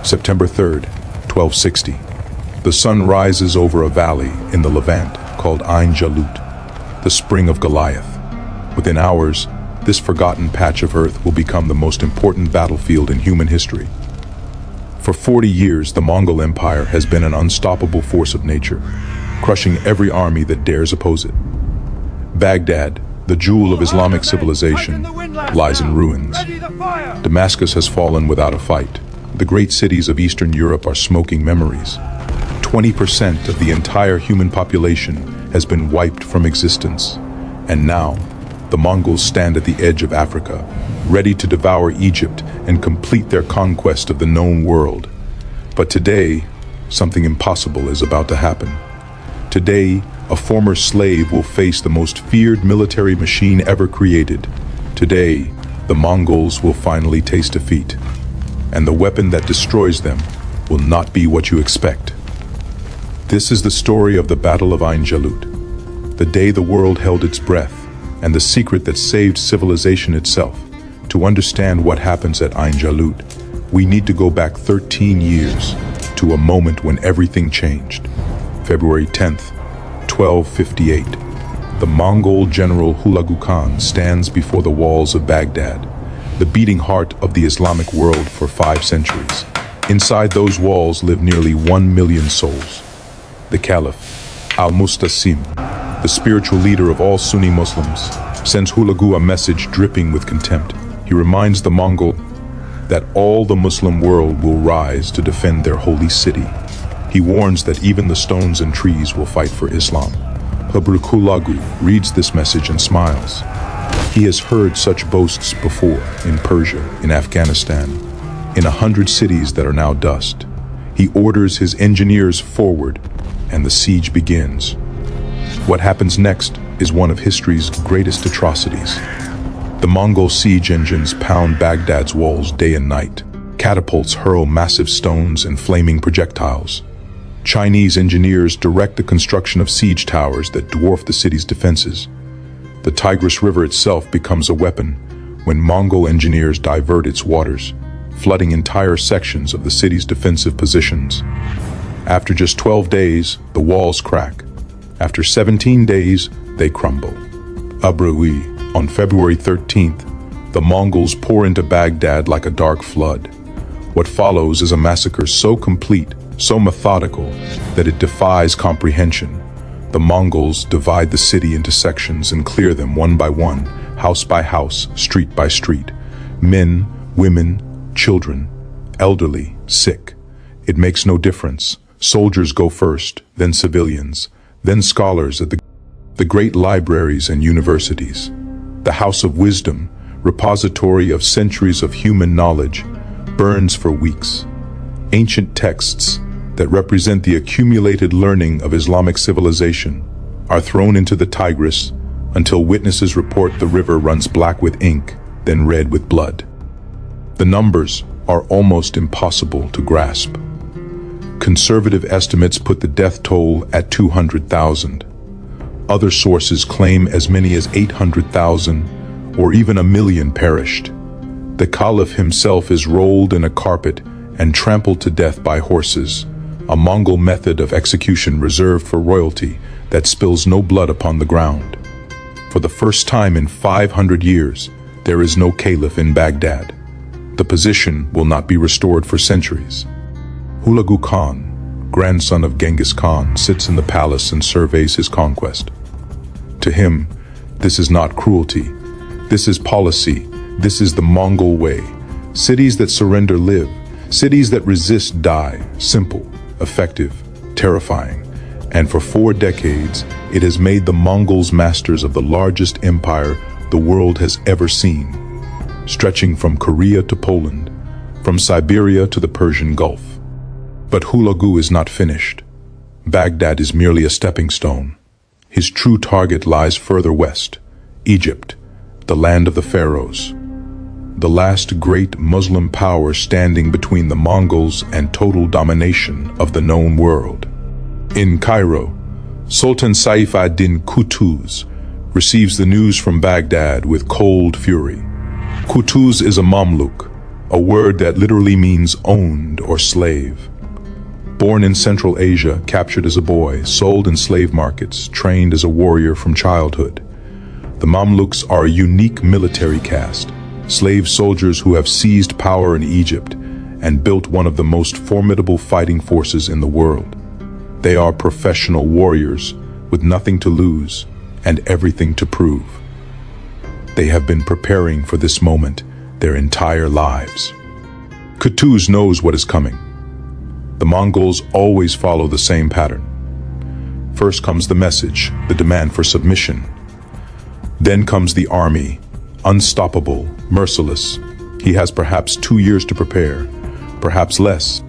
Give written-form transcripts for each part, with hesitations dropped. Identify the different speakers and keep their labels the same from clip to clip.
Speaker 1: September 3rd, 1260. The sun rises over a valley in the Levant called Ain Jalut, the spring of Goliath. Within hours, this forgotten patch of earth will become the most important battlefield in human history. For 40 years, the Mongol Empire has been an unstoppable force of nature, crushing every army that dares oppose it. Baghdad, the jewel of Islamic civilization, lies in ruins. Damascus has fallen without a fight. The great cities of Eastern Europe are smoking memories. 20% of the entire human population has been wiped from existence. And now, the Mongols stand at the edge of Africa, ready to devour Egypt and complete their conquest of the known world. But today, something impossible is about to happen. Today, a former slave will face the most feared military machine ever created. Today, the Mongols will finally taste defeat. And the weapon that destroys them will not be what you expect. This is the story of the Battle of Ain Jalut, the day the world held its breath, and the secret that saved civilization itself. To understand what happens at Ain Jalut, we need to go back 13 years to a moment when everything changed. February 10th, 1258. The Mongol general Hulagu Khan stands before the walls of Baghdad, the beating heart of the Islamic world for 5 centuries. Inside those walls live nearly 1 million souls. The Caliph, Al-Mustasim, the spiritual leader of all Sunni Muslims, sends Hulagu a message dripping with contempt. He reminds the Mongol that all the Muslim world will rise to defend their holy city. He warns that even the stones and trees will fight for Islam. Hulagu reads this message and smiles. He has heard such boasts before in Persia, in Afghanistan, in 100 cities that are now dust. He orders his engineers forward, and the siege begins. What happens next is one of history's greatest atrocities. The Mongol siege engines pound Baghdad's walls day and night. Catapults hurl massive stones and flaming projectiles. Chinese engineers direct the construction of siege towers that dwarf the city's defenses. The Tigris River itself becomes a weapon when Mongol engineers divert its waters, flooding entire sections of the city's defensive positions. After just 12 days, the walls crack. After 17 days, they crumble. Abrui, on February 13th, the Mongols pour into Baghdad like a dark flood. What follows is a massacre so complete, so methodical, that it defies comprehension. The Mongols divide the city into sections and clear them one by one, house by house, street by street. Men, women, children, elderly, sick. It makes no difference. Soldiers go first, then civilians, then scholars at the great libraries and universities. The House of Wisdom, repository of centuries of human knowledge, burns for weeks. Ancient texts that represent the accumulated learning of Islamic civilization are thrown into the Tigris until witnesses report the river runs black with ink, then red with blood. The numbers are almost impossible to grasp. Conservative estimates put the death toll at 200,000. Other sources claim as many as 800,000 or even 1 million perished. The Caliph himself is rolled in a carpet and trampled to death by horses, a Mongol method of execution reserved for royalty that spills no blood upon the ground. For the first time in 500 years, there is no caliph in Baghdad. The position will not be restored for centuries. Hulagu Khan, grandson of Genghis Khan, sits in the palace and surveys his conquest. To him, this is not cruelty. This is policy. This is the Mongol way. Cities that surrender live. Cities that resist die. Simple, effective, terrifying. And for 4 decades, it has made the Mongols masters of the largest empire the world has ever seen, stretching from Korea to Poland, from Siberia to the Persian Gulf. But Hulagu is not finished. Baghdad is merely a stepping stone. His true target lies further west, Egypt, the land of the pharaohs, the last great Muslim power standing between the Mongols and total domination of the known world. In Cairo, Sultan Saif ad-Din Qutuz receives the news from Baghdad with cold fury. Qutuz is a Mamluk, a word that literally means owned or slave. Born in Central Asia, captured as a boy, sold in slave markets, trained as a warrior from childhood. The Mamluks are a unique military caste, slave soldiers who have seized power in Egypt and built one of the most formidable fighting forces in the world. They are professional warriors with nothing to lose and everything to prove. They have been preparing for this moment their entire lives. Qutuz knows what is coming. The Mongols always follow the same pattern. First comes the message, the demand for submission. Then comes the army, unstoppable, merciless. He has perhaps 2 years to prepare, perhaps less.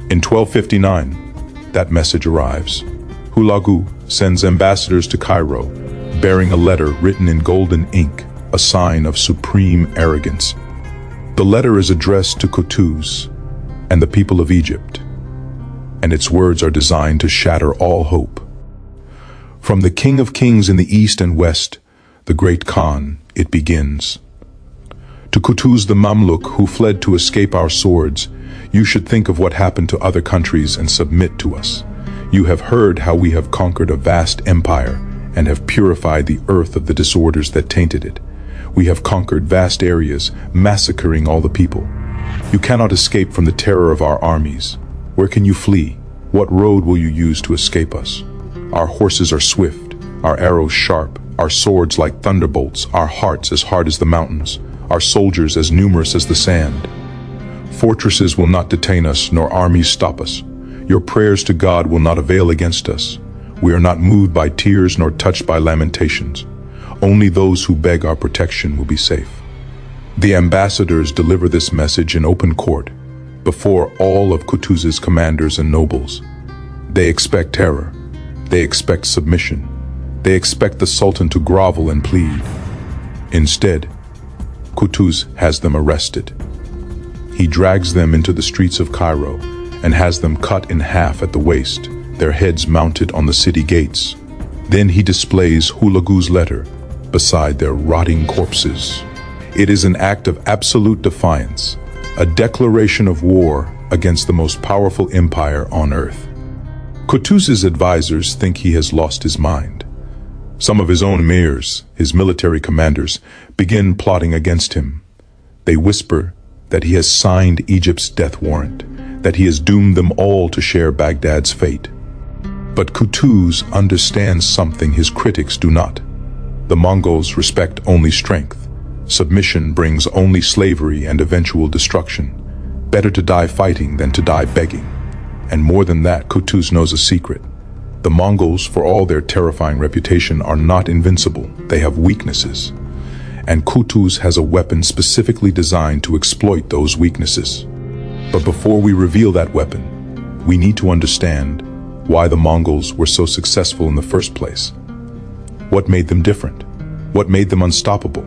Speaker 1: In 1259, that message arrives. Hulagu sends ambassadors to Cairo, bearing a letter written in golden ink, a sign of supreme arrogance. The letter is addressed to Qutuz and the people of Egypt, and its words are designed to shatter all hope. From the King of Kings in the east and west, the great Khan, it begins. To Qutuz the Mamluk who fled to escape our swords, you should think of what happened to other countries and submit to us. You have heard how we have conquered a vast empire and have purified the earth of the disorders that tainted it. We have conquered vast areas, massacring all the people. You cannot escape from the terror of our armies. Where can you flee? What road will you use to escape us? Our horses are swift, our arrows sharp, our swords like thunderbolts, our hearts as hard as the mountains, our soldiers as numerous as the sand. Fortresses will not detain us, nor armies stop us. Your prayers to God will not avail against us. We are not moved by tears nor touched by lamentations. Only those who beg our protection will be safe. The ambassadors deliver this message in open court, before all of Qutuz's commanders and nobles. They expect terror. They expect submission. They expect the Sultan to grovel and plead. Instead, Qutuz has them arrested. He drags them into the streets of Cairo and has them cut in half at the waist, their heads mounted on the city gates. Then he displays Hulagu's letter beside their rotting corpses. It is an act of absolute defiance, a declaration of war against the most powerful empire on earth. Qutuz's advisors think he has lost his mind. Some of his own emirs, his military commanders, begin plotting against him. They whisper that he has signed Egypt's death warrant, that he has doomed them all to share Baghdad's fate. But Qutuz understands something his critics do not. The Mongols respect only strength. Submission brings only slavery and eventual destruction. Better to die fighting than to die begging. And more than that, Qutuz knows a secret. The Mongols, for all their terrifying reputation, are not invincible. They have weaknesses. And Qutuz has a weapon specifically designed to exploit those weaknesses. But before we reveal that weapon, we need to understand why the Mongols were so successful in the first place. What made them different? What made them unstoppable?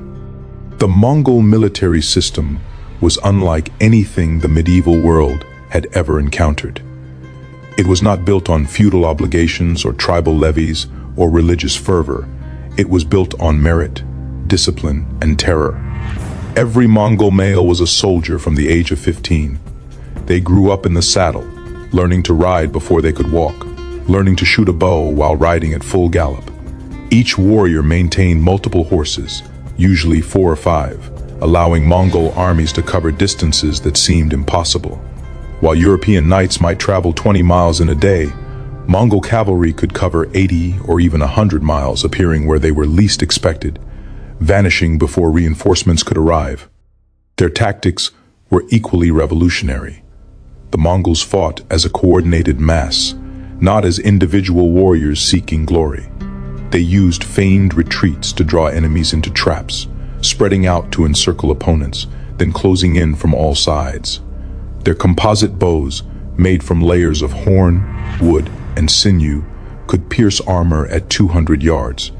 Speaker 1: The Mongol military system was unlike anything the medieval world had ever encountered. It was not built on feudal obligations or tribal levies or religious fervor. It was built on merit, discipline, and terror. Every Mongol male was a soldier from the age of 15. They grew up in the saddle, learning to ride before they could walk, learning to shoot a bow while riding at full gallop. Each warrior maintained multiple horses, usually 4 or 5, allowing Mongol armies to cover distances that seemed impossible. While European knights might travel 20 miles in a day, Mongol cavalry could cover 80 or even 100 miles, appearing where they were least expected, vanishing before reinforcements could arrive. Their tactics were equally revolutionary. The Mongols fought as a coordinated mass, not as individual warriors seeking glory. They used feigned retreats to draw enemies into traps, spreading out to encircle opponents, then closing in from all sides. Their composite bows, made from layers of horn, wood, and sinew, could pierce armor at 200 yards.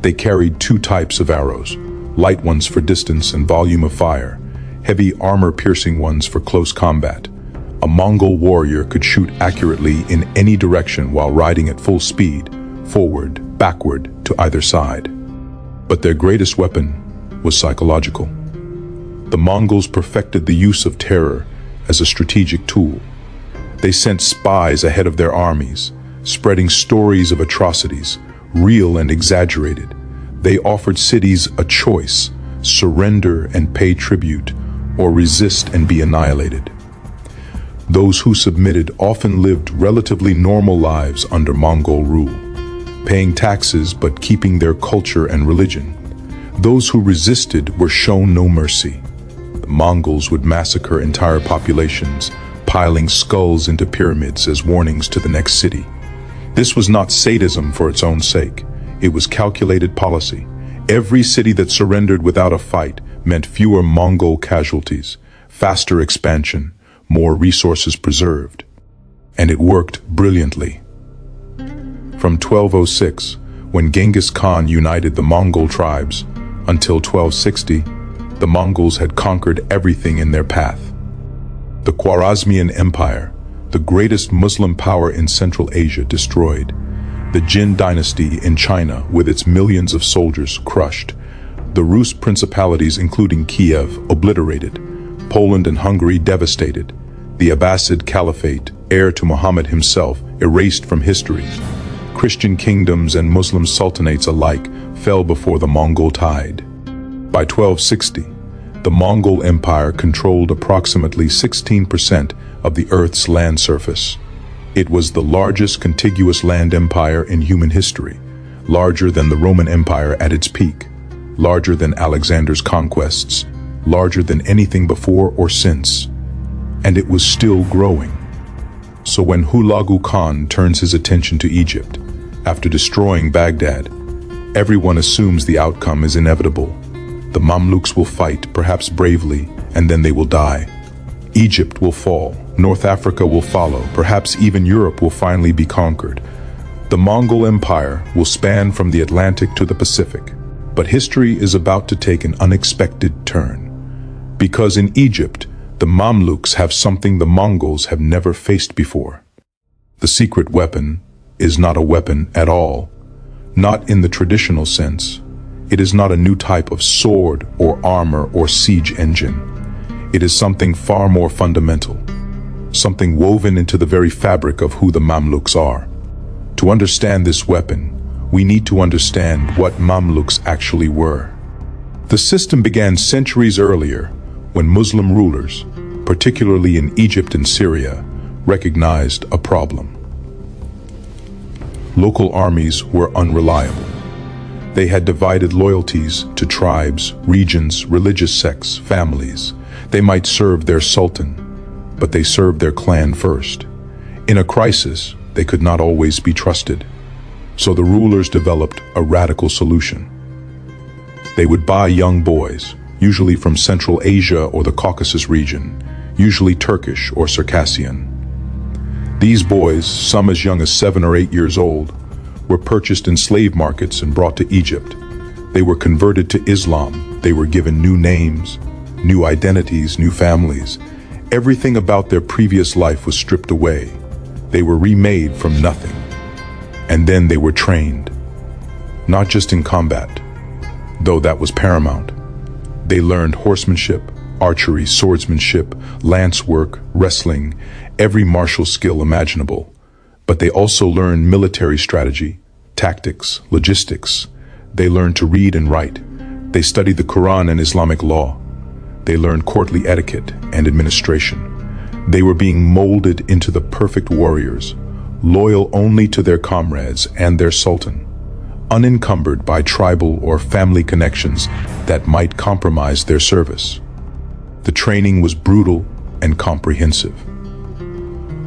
Speaker 1: They carried 2 types of arrows, light ones for distance and volume of fire, heavy armor-piercing ones for close combat. A Mongol warrior could shoot accurately in any direction while riding at full speed, forward, backward, to either side. But their greatest weapon was psychological. The Mongols perfected the use of terror as a strategic tool. They sent spies ahead of their armies, spreading stories of atrocities, real and exaggerated. They offered cities a choice: surrender and pay tribute, or resist and be annihilated. Those who submitted often lived relatively normal lives under Mongol rule, paying taxes but keeping their culture and religion. Those who resisted were shown no mercy. The Mongols would massacre entire populations, piling skulls into pyramids as warnings to the next city. This was not sadism for its own sake. It was calculated policy. Every city that surrendered without a fight meant fewer Mongol casualties, faster expansion, more resources preserved. And it worked brilliantly. From 1206, when Genghis Khan united the Mongol tribes, until 1260, the Mongols had conquered everything in their path. The Khwarezmian Empire, the greatest Muslim power in Central Asia, destroyed. The Jin dynasty in China, with its millions of soldiers, crushed. The Rus principalities, including Kiev, obliterated. Poland and Hungary devastated. The Abbasid Caliphate, heir to Muhammad himself, erased from history. Christian kingdoms and Muslim sultanates alike fell before the Mongol tide. By 1260, the Mongol Empire controlled approximately 16% of the Earth's land surface. It was the largest contiguous land empire in human history, larger than the Roman Empire at its peak, larger than Alexander's conquests, larger than anything before or since. And it was still growing. So when Hulagu Khan turns his attention to Egypt, after destroying Baghdad, everyone assumes the outcome is inevitable. The Mamluks will fight, perhaps bravely, and then they will die. Egypt will fall, North Africa will follow, perhaps even Europe will finally be conquered. The Mongol Empire will span from the Atlantic to the Pacific. But history is about to take an unexpected turn. Because in Egypt, the Mamluks have something the Mongols have never faced before. The secret weapon is not a weapon at all, not in the traditional sense. It is not a new type of sword or armor or siege engine. It is something far more fundamental, something woven into the very fabric of who the Mamluks are. To understand this weapon, we need to understand what Mamluks actually were. The system began centuries earlier when Muslim rulers, particularly in Egypt and Syria, recognized a problem. Local armies were unreliable. They had divided loyalties to tribes, regions, religious sects, families. They might serve their sultan, but they served their clan first. In a crisis, they could not always be trusted. So the rulers developed a radical solution. They would buy young boys, usually from Central Asia or the Caucasus region, usually Turkish or Circassian. These boys, some as young as 7 or 8 years old, were purchased in slave markets and brought to Egypt. They were converted to Islam. They were given new names, new identities, new families. Everything about their previous life was stripped away. They were remade from nothing. And then they were trained, not just in combat, though that was paramount. They learned horsemanship, archery, swordsmanship, lance work, wrestling, every martial skill imaginable. But they also learned military strategy, tactics, logistics. They learned to read and write. They studied the Quran and Islamic law. They learned courtly etiquette and administration. They were being molded into the perfect warriors, loyal only to their comrades and their sultan, unencumbered by tribal or family connections that might compromise their service. The training was brutal and comprehensive.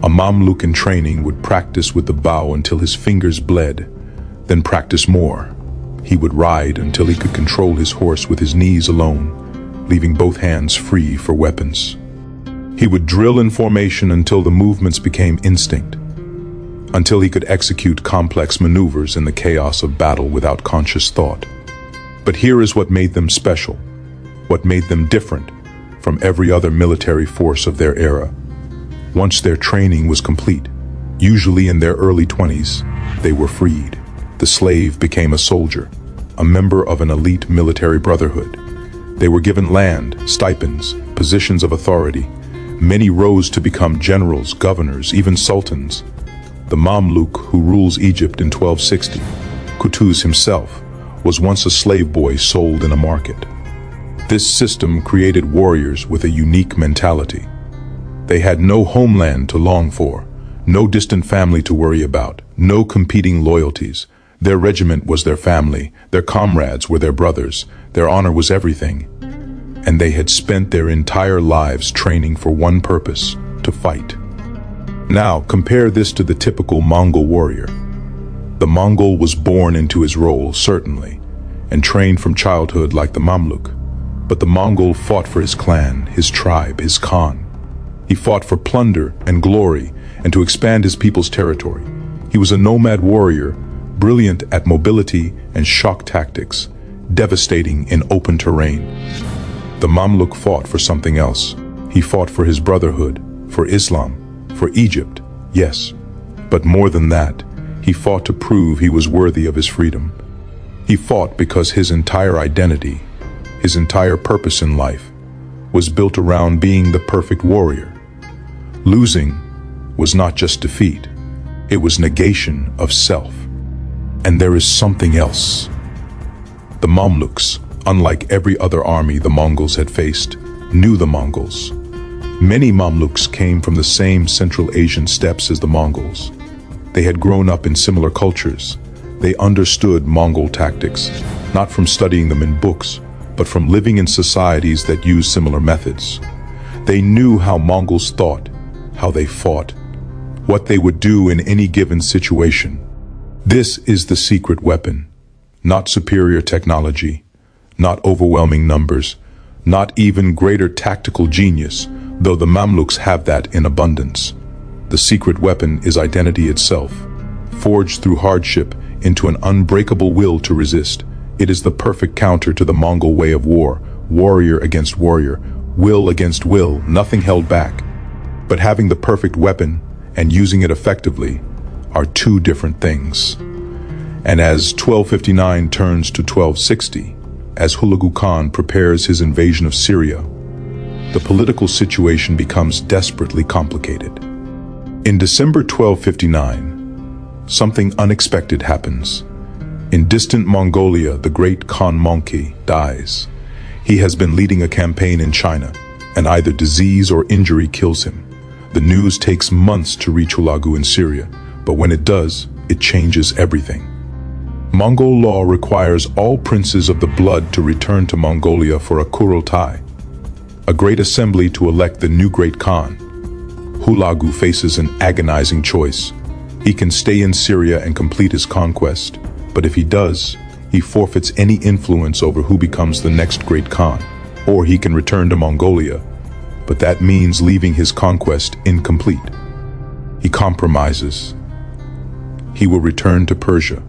Speaker 1: A Mamluk in training would practice with the bow until his fingers bled, then practice more. He would ride until he could control his horse with his knees alone, leaving both hands free for weapons. He would drill in formation until the movements became instinct, until he could execute complex maneuvers in the chaos of battle without conscious thought. But here is what made them special, what made them different from every other military force of their era. Once their training was complete, usually in their early 20s, they were freed. The slave became a soldier, a member of an elite military brotherhood. They were given land, stipends, positions of authority. Many rose to become generals, governors, even sultans. The Mamluk, who rules Egypt in 1260, Qutuz himself, was once a slave boy sold in a market. This system created warriors with a unique mentality. They had no homeland to long for, no distant family to worry about, no competing loyalties. Their regiment was their family, their comrades were their brothers, their honor was everything. And they had spent their entire lives training for one purpose: to fight. Now, compare this to the typical Mongol warrior. The Mongol was born into his role, certainly, and trained from childhood like the Mamluk. But the Mongol fought for his clan, his tribe, his Khan. He fought for plunder and glory and to expand his people's territory. He was a nomad warrior, brilliant at mobility and shock tactics, devastating in open terrain. The Mamluk fought for something else. He fought for his brotherhood, for Islam, for Egypt, yes. But more than that, he fought to prove he was worthy of his freedom. He fought because his entire identity, his entire purpose in life, was built around being the perfect warrior. Losing was not just defeat, it was negation of self. And there is something else. The Mamluks, unlike every other army the Mongols had faced, knew the Mongols. Many Mamluks came from the same Central Asian steppes as the Mongols. They had grown up in similar cultures. They understood Mongol tactics, not from studying them in books, but from living in societies that used similar methods. They knew how Mongols thought, how they fought, what they would do in any given situation. This is the secret weapon, not superior technology, not overwhelming numbers, not even greater tactical genius, though the Mamluks have that in abundance. The secret weapon is identity itself, forged through hardship into an unbreakable will to resist. It is the perfect counter to the Mongol way of war, warrior against warrior, will against will, nothing held back. But having the perfect weapon and using it effectively are two different things. And as 1259 turns to 1260, as Hulagu Khan prepares his invasion of Syria, the political situation becomes desperately complicated. In December 1259, something unexpected happens. In distant Mongolia, the great Khan Mongke dies. He has been leading a campaign in China, and either disease or injury kills him. The news takes months to reach Hulagu in Syria, but when it does, it changes everything. Mongol law requires all princes of the blood to return to Mongolia for a Kurultai, a great assembly to elect the new great Khan. Hulagu faces an agonizing choice. He can stay in Syria and complete his conquest, but if he does, he forfeits any influence over who becomes the next great Khan. Or he can return to Mongolia, but that means leaving his conquest incomplete. He compromises. He will return to Persia,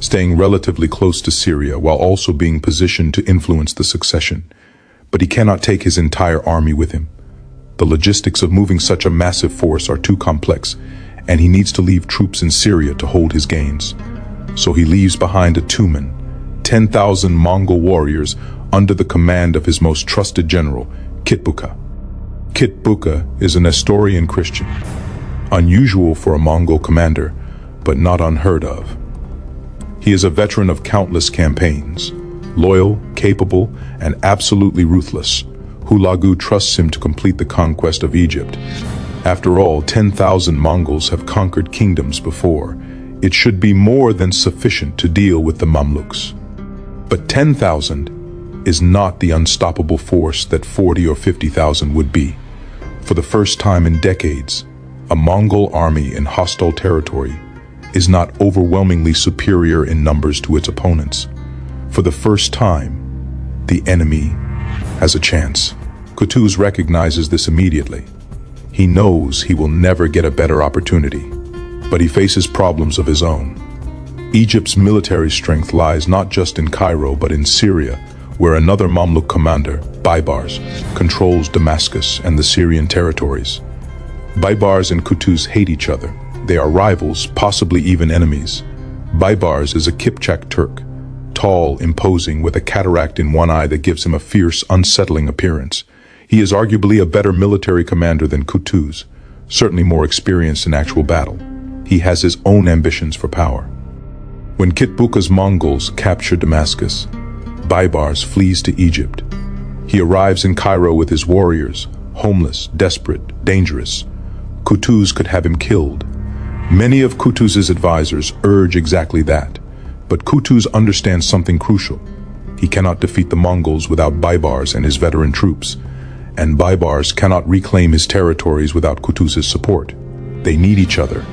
Speaker 1: staying relatively close to Syria while also being positioned to influence the succession. But he cannot take his entire army with him. The logistics of moving such a massive force are too complex, and he needs to leave troops in Syria to hold his gains. So he leaves behind a Tumen, 10,000 Mongol warriors under the command of his most trusted general, Kitbukha. Kitbukha is a Nestorian Christian, unusual for a Mongol commander, but not unheard of. He is a veteran of countless campaigns, loyal, capable, and absolutely ruthless. Hulagu trusts him to complete the conquest of Egypt. After all, 10,000 Mongols have conquered kingdoms before. It should be more than sufficient to deal with the Mamluks. But 10,000 is not the unstoppable force that 40 or 50,000 would be. For the first time in decades, a Mongol army in hostile territory is not overwhelmingly superior in numbers to its opponents. For the first time, the enemy has a chance. Qutuz recognizes this immediately. He knows he will never get a better opportunity, but he faces problems of his own. Egypt's military strength lies not just in Cairo but in Syria, where another Mamluk commander, Baybars, controls Damascus and the Syrian territories. Baybars and Qutuz hate each other. They are rivals, possibly even enemies. Baybars is a Kipchak Turk, tall, imposing, with a cataract in one eye that gives him a fierce, unsettling appearance. He is arguably a better military commander than Qutuz, certainly more experienced in actual battle. He has his own ambitions for power. When Kitbukha's Mongols capture Damascus, Baybars flees to Egypt. He arrives in Cairo with his warriors, homeless, desperate, dangerous. Qutuz could have him killed. Many of Qutuz's advisors urge exactly that, but Qutuz understands something crucial. He cannot defeat the Mongols without Baybars and his veteran troops, and Baybars cannot reclaim his territories without Qutuz's support. They need each other,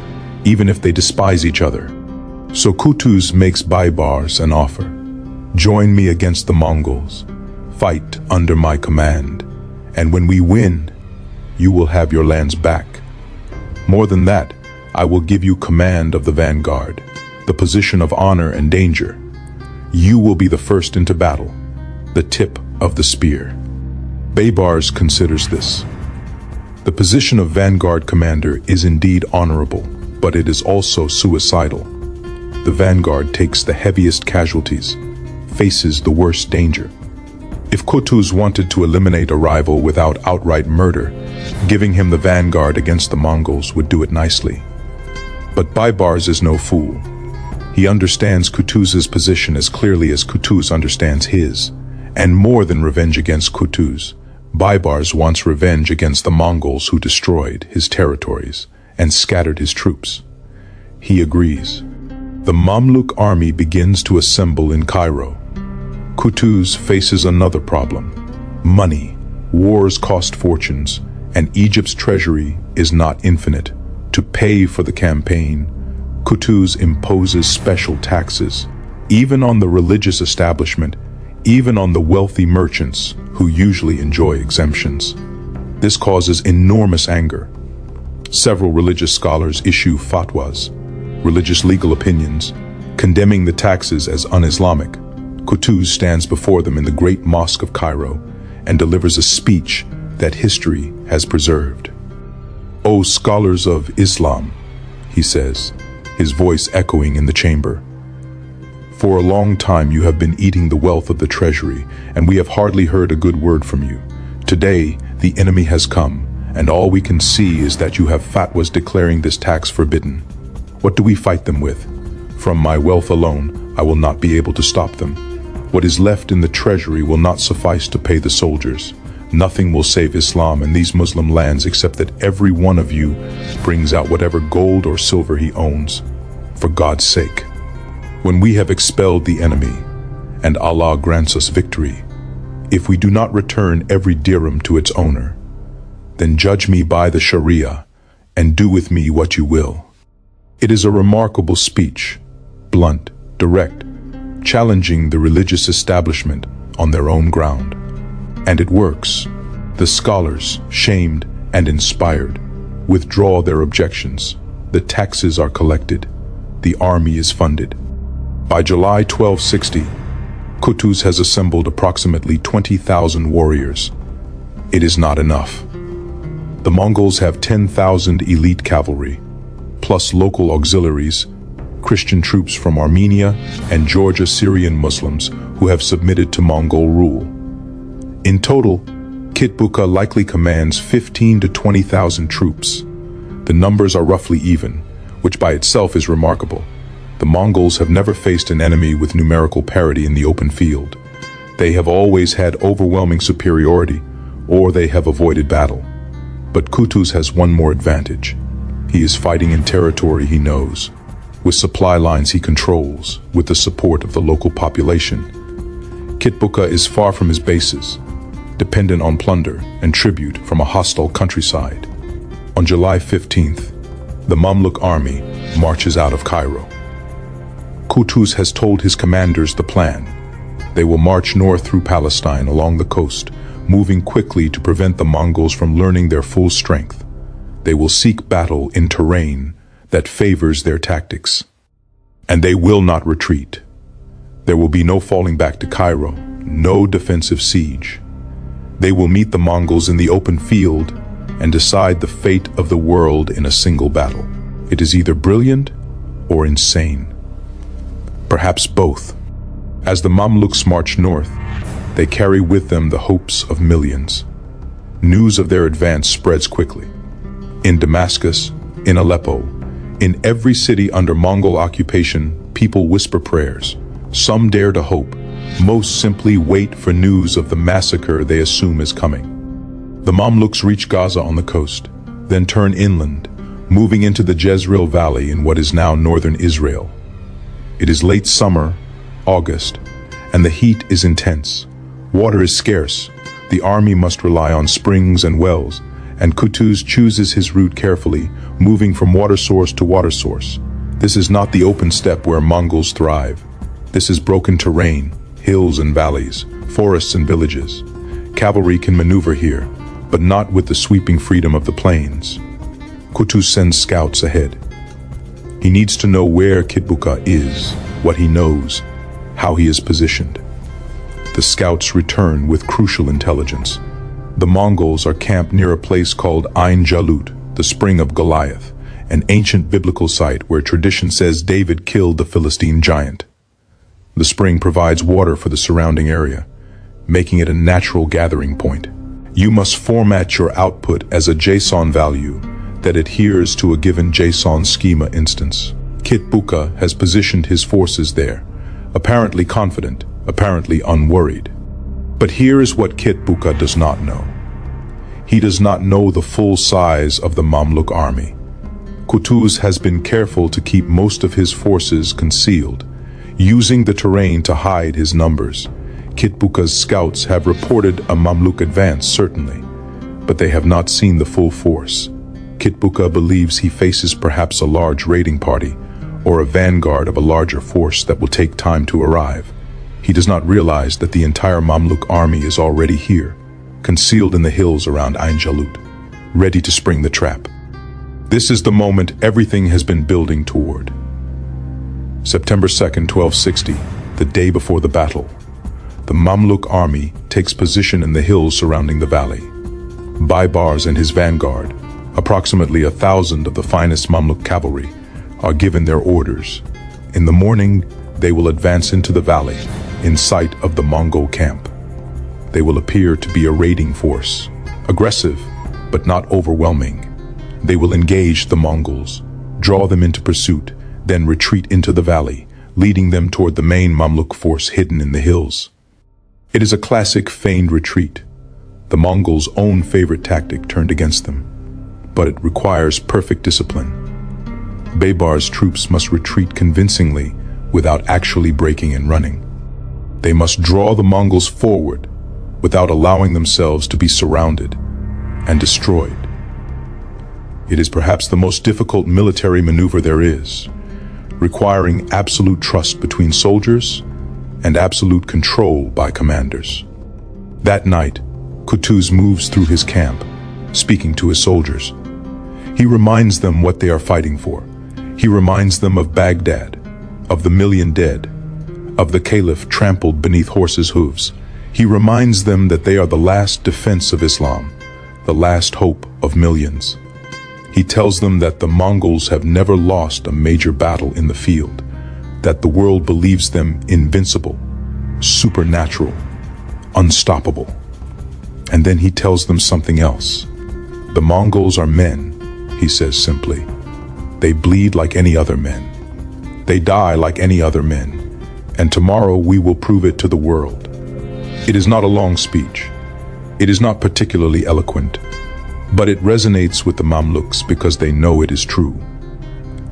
Speaker 1: even if they despise each other. So Qutuz makes Baybars an offer. Join me against the Mongols. Fight under my command, and when we win, you will have your lands back. More than that, I will give you command of the vanguard, the position of honor and danger. You will be the first into battle, the tip of the spear. Baybars considers this. The position of vanguard commander is indeed honorable, but it is also suicidal. The vanguard takes the heaviest casualties, faces the worst danger. If Qutuz wanted to eliminate a rival without outright murder, giving him the vanguard against the Mongols would do it nicely. But Baybars is no fool. He understands Qutuz's position as clearly as Qutuz understands his, and more than revenge against Qutuz, Baybars wants revenge against the Mongols who destroyed his territories and scattered his troops. He agrees. The Mamluk army begins to assemble in Cairo. Qutuz faces another problem: money. Wars cost fortunes, and Egypt's treasury is not infinite. To pay for the campaign, Qutuz imposes special taxes, even on the religious establishment, even on the wealthy merchants who usually enjoy exemptions. This causes enormous anger. Several religious scholars issue fatwas, religious legal opinions, condemning the taxes as un-Islamic. Qutuz stands before them in the great mosque of Cairo and delivers a speech that history has preserved. "O scholars of Islam," he says, his voice echoing in the chamber, "for a long time you have been eating the wealth of the treasury, and we have hardly heard a good word from you. Today, the enemy has come, and all we can see is that you have fatwas declaring this tax forbidden. What do we fight them with? From my wealth alone, I will not be able to stop them. What is left in the treasury will not suffice to pay the soldiers. Nothing will save Islam in these Muslim lands except that every one of you brings out whatever gold or silver he owns. For God's sake, when we have expelled the enemy, and Allah grants us victory, if we do not return every dirham to its owner, then judge me by the Sharia and do with me what you will." It is a remarkable speech, blunt, direct, challenging the religious establishment on their own ground. And it works. The scholars, shamed and inspired, withdraw their objections. The taxes are collected. The army is funded. By July 1260, Qutuz has assembled approximately 20,000 warriors. It is not enough. The Mongols have 10,000 elite cavalry, plus local auxiliaries, Christian troops from Armenia and Georgia Syrian Muslims who have submitted to Mongol rule. In total, Kitbukha likely commands 15 to 20,000 troops. The numbers are roughly even, which by itself is remarkable. The Mongols have never faced an enemy with numerical parity in the open field. They have always had overwhelming superiority, or they have avoided battle. But Qutuz has one more advantage. He is fighting in territory he knows, with supply lines he controls, with the support of the local population. Kitbukha is far from his bases, dependent on plunder and tribute from a hostile countryside. On July 15th, the Mamluk army marches out of Cairo. Qutuz has told his commanders the plan. They will march north through Palestine along the coast, moving quickly to prevent the Mongols from learning their full strength. They will seek battle in terrain that favors their tactics. And they will not retreat. There will be no falling back to Cairo, no defensive siege. They will meet the Mongols in the open field and decide the fate of the world in a single battle. It is either brilliant or insane. Perhaps both. As the Mamluks march north, they carry with them the hopes of millions. News of their advance spreads quickly. In Damascus, in Aleppo, in every city under Mongol occupation, people whisper prayers. Some dare to hope, most simply wait for news of the massacre they assume is coming. The Mamluks reach Gaza on the coast, then turn inland, moving into the Jezreel Valley in what is now northern Israel. It is late summer, August, and the heat is intense. Water is scarce. The army must rely on springs and wells, and Qutuz chooses his route carefully, moving from water source to water source. This is not the open steppe where Mongols thrive. This is broken terrain, hills and valleys, forests and villages. Cavalry can maneuver here, but not with the sweeping freedom of the plains. Qutuz sends scouts ahead. He needs to know where Kitbukha is, what he knows, how he is positioned. The scouts return with crucial intelligence. The Mongols are camped near a place called Ain Jalut, the spring of Goliath, an ancient biblical site where tradition says David killed the Philistine giant. The spring provides water for the surrounding area, making it a natural gathering point. You must format your output as a JSON value that adheres to a given JSON schema instance. Kitbukha has positioned his forces there, apparently confident, apparently unworried. But here is what Kitbukha does not know. He does not know the full size of the Mamluk army. Qutuz has been careful to keep most of his forces concealed, using the terrain to hide his numbers. Kitbukha's scouts have reported a Mamluk advance, certainly, but they have not seen the full force. Kitbukha believes he faces perhaps a large raiding party, or a vanguard of a larger force that will take time to arrive. He does not realize that the entire Mamluk army is already here, concealed in the hills around Ain Jalut, ready to spring the trap. This is the moment everything has been building toward. September 2nd, 1260, the day before the battle. The Mamluk army takes position in the hills surrounding the valley. Baybars and his vanguard, approximately 1,000 of the finest Mamluk cavalry, are given their orders. In the morning, they will advance into the valley, in sight of the Mongol camp. They will appear to be a raiding force, aggressive, but not overwhelming. They will engage the Mongols, draw them into pursuit, then retreat into the valley, leading them toward the main Mamluk force hidden in the hills. It is a classic feigned retreat, the Mongols' own favorite tactic turned against them, but it requires perfect discipline. Baybars' troops must retreat convincingly without actually breaking and running. They must draw the Mongols forward without allowing themselves to be surrounded and destroyed. It is perhaps the most difficult military maneuver there is, requiring absolute trust between soldiers and absolute control by commanders. That night, Qutuz moves through his camp, speaking to his soldiers. He reminds them what they are fighting for. He reminds them of Baghdad, of the million dead, of the caliph trampled beneath horses' hooves. He reminds them that they are the last defense of Islam, the last hope of millions. He tells them that the Mongols have never lost a major battle in the field, that the world believes them invincible, supernatural, unstoppable. And then he tells them something else. The Mongols are men, he says simply. They bleed like any other men. They die like any other men. And tomorrow we will prove it to the world. It is not a long speech. It is not particularly eloquent, but it resonates with the Mamluks because they know it is true.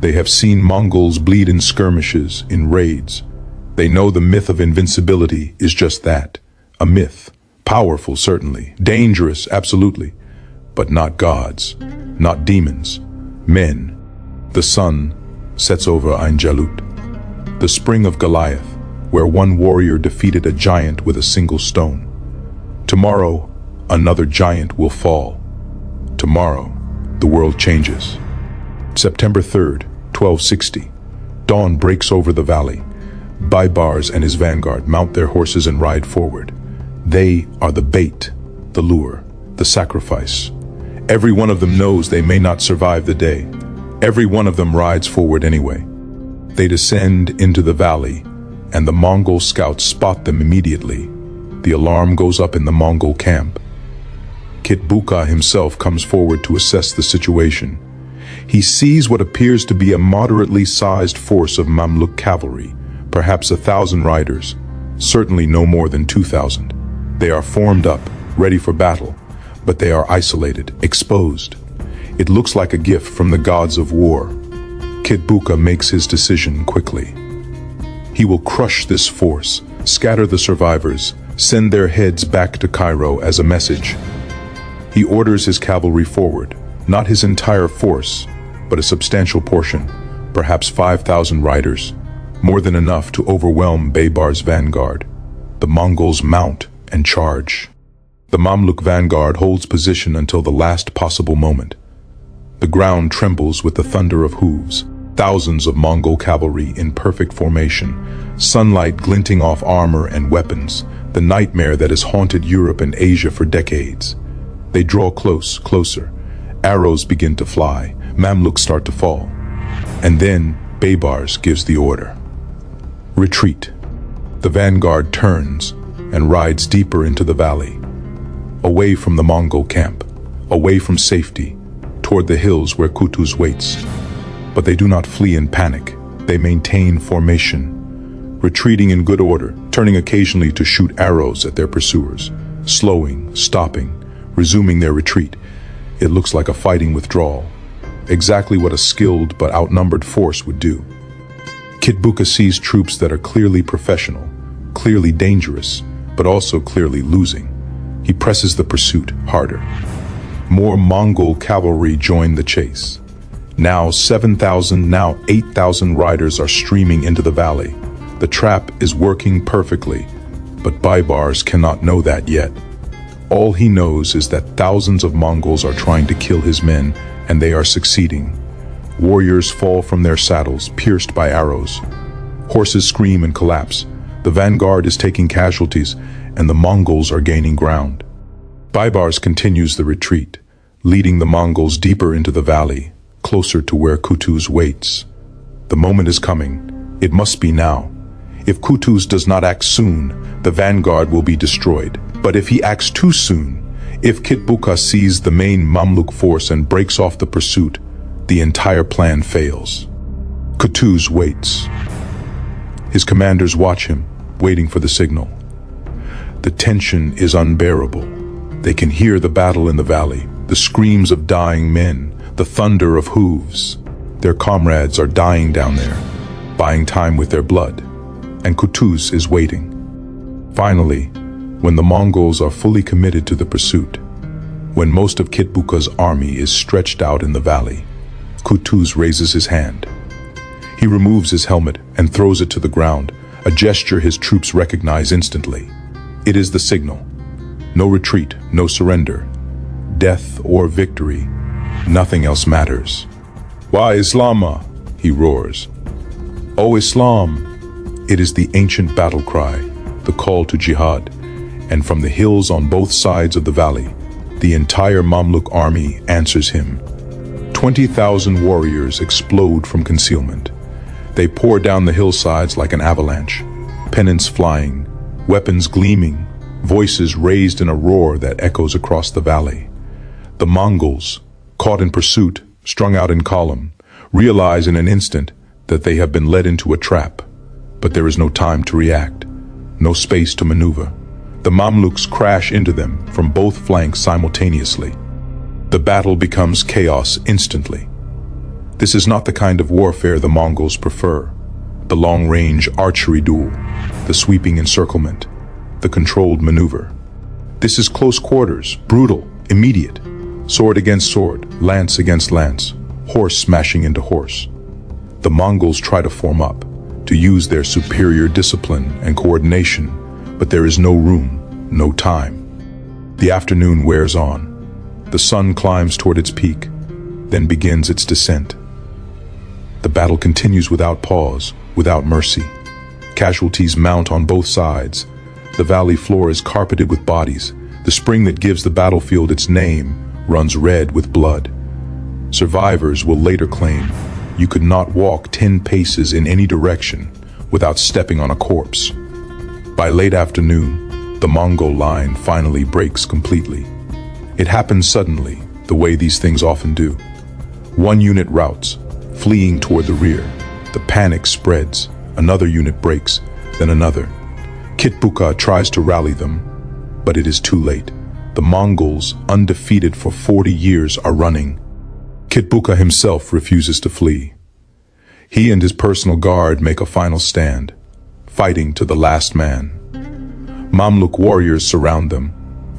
Speaker 1: They have seen Mongols bleed in skirmishes, in raids. They know the myth of invincibility is just that, a myth. Powerful, certainly. Dangerous, absolutely. But not gods, not demons, men. The sun sets over Ain Jalut, the spring of Goliath, where one warrior defeated a giant with a single stone. Tomorrow, another giant will fall. Tomorrow, the world changes. September 3rd, 1260. Dawn breaks over the valley. Baybars and his vanguard mount their horses and ride forward. They are the bait, the lure, the sacrifice. Every one of them knows they may not survive the day. Every one of them rides forward anyway. They descend into the valley, and the Mongol scouts spot them immediately. The alarm goes up in the Mongol camp. Kitbukha himself comes forward to assess the situation. He sees what appears to be a moderately sized force of Mamluk cavalry, perhaps 1,000 riders, certainly no more than 2,000. They are formed up, ready for battle, but they are isolated, exposed. It looks like a gift from the gods of war. Kitbukha makes his decision quickly. He will crush this force, scatter the survivors, send their heads back to Cairo as a message. He orders his cavalry forward, not his entire force, but a substantial portion, perhaps 5,000 riders, more than enough to overwhelm Baybars' vanguard. The Mongols mount and charge. The Mamluk vanguard holds position until the last possible moment. The ground trembles with the thunder of hooves, thousands of Mongol cavalry in perfect formation, sunlight glinting off armor and weapons, the nightmare that has haunted Europe and Asia for decades. They draw closer. Arrows begin to fly, Mamluks start to fall. And then Baybars gives the order. Retreat. The vanguard turns and rides deeper into the valley, away from the Mongol camp, away from safety, toward the hills where Qutuz waits. But they do not flee in panic. They maintain formation, retreating in good order, turning occasionally to shoot arrows at their pursuers, slowing, stopping, resuming their retreat. It looks like a fighting withdrawal, exactly what a skilled but outnumbered force would do. Kitbukha sees troops that are clearly professional, clearly dangerous, but also clearly losing. He presses the pursuit harder. More Mongol cavalry join the chase. Now 7,000, now 8,000 riders are streaming into the valley. The trap is working perfectly, but Baybars cannot know that yet. All he knows is that thousands of Mongols are trying to kill his men, and they are succeeding. Warriors fall from their saddles, pierced by arrows. Horses scream and collapse. The vanguard is taking casualties, and the Mongols are gaining ground. Baybars continues the retreat, leading the Mongols deeper into the valley, closer to where Qutuz waits. The moment is coming. It must be now. If Qutuz does not act soon, the vanguard will be destroyed. But if he acts too soon, if Kitbukha sees the main Mamluk force and breaks off the pursuit, the entire plan fails. Qutuz waits. His commanders watch him, waiting for the signal. The tension is unbearable. They can hear the battle in the valley, the screams of dying men, the thunder of hooves. Their comrades are dying down there, buying time with their blood, and Qutuz is waiting. Finally, when the Mongols are fully committed to the pursuit, when most of Kitbukha's army is stretched out in the valley, Qutuz raises his hand. He removes his helmet and throws it to the ground, a gesture his troops recognize instantly. It is the signal. No retreat, no surrender. Death or victory, nothing else matters. Wa Islama, he roars. O Islam! It is the ancient battle cry, the call to jihad, and from the hills on both sides of the valley, the entire Mamluk army answers him. 20,000 warriors explode from concealment. They pour down the hillsides like an avalanche, pennants flying, weapons gleaming, voices raised in a roar that echoes across the valley. The Mongols, caught in pursuit, strung out in column, realize in an instant that they have been led into a trap. But there is no time to react, no space to maneuver. The Mamluks crash into them from both flanks simultaneously. The battle becomes chaos instantly. This is not the kind of warfare the Mongols prefer. The long-range archery duel, the sweeping encirclement, the controlled maneuver. This is close quarters, brutal, immediate. Sword against sword, lance against lance, horse smashing into horse. The Mongols try to form up, to use their superior discipline and coordination, but there is no room, no time. The afternoon wears on. The sun climbs toward its peak, then begins its descent. The battle continues without pause, without mercy. Casualties mount on both sides. The valley floor is carpeted with bodies. The spring that gives the battlefield its name runs red with blood. Survivors will later claim, "You could not walk 10 paces in any direction without stepping on a corpse. By late afternoon, the Mongol line finally breaks completely. It happens suddenly, the way these things often do. One unit routs, fleeing toward the rear. The panic spreads. Another unit breaks, then another. Kitbukha tries to rally them, but it is too late. The Mongols, undefeated for 40 years, are running. Kitbukha himself refuses to flee. He and his personal guard make a final stand, fighting to the last man. Mamluk warriors surround them,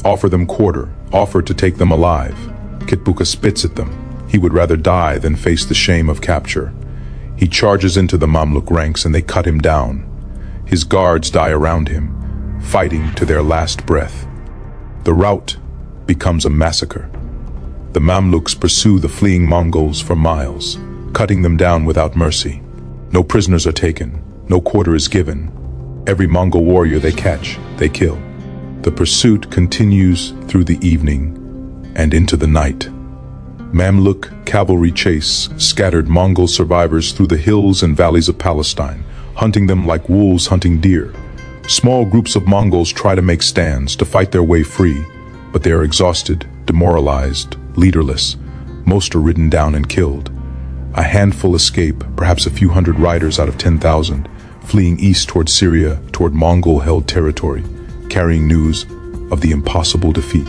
Speaker 1: offer them quarter, offer to take them alive. Kitbukha spits at them. He would rather die than face the shame of capture. He charges into the Mamluk ranks and they cut him down. His guards die around him, fighting to their last breath. The rout becomes a massacre. The Mamluks pursue the fleeing Mongols for miles, cutting them down without mercy. No prisoners are taken, no quarter is given. Every Mongol warrior they catch, they kill. The pursuit continues through the evening and into the night. Mamluk cavalry chase scattered Mongol survivors through the hills and valleys of Palestine, hunting them like wolves hunting deer. Small groups of Mongols try to make stands to fight their way free, but they are exhausted, demoralized, leaderless. Most are ridden down and killed. A handful escape, perhaps a few hundred riders out of 10,000, fleeing east toward Syria, toward Mongol-held territory, carrying news of the impossible defeat.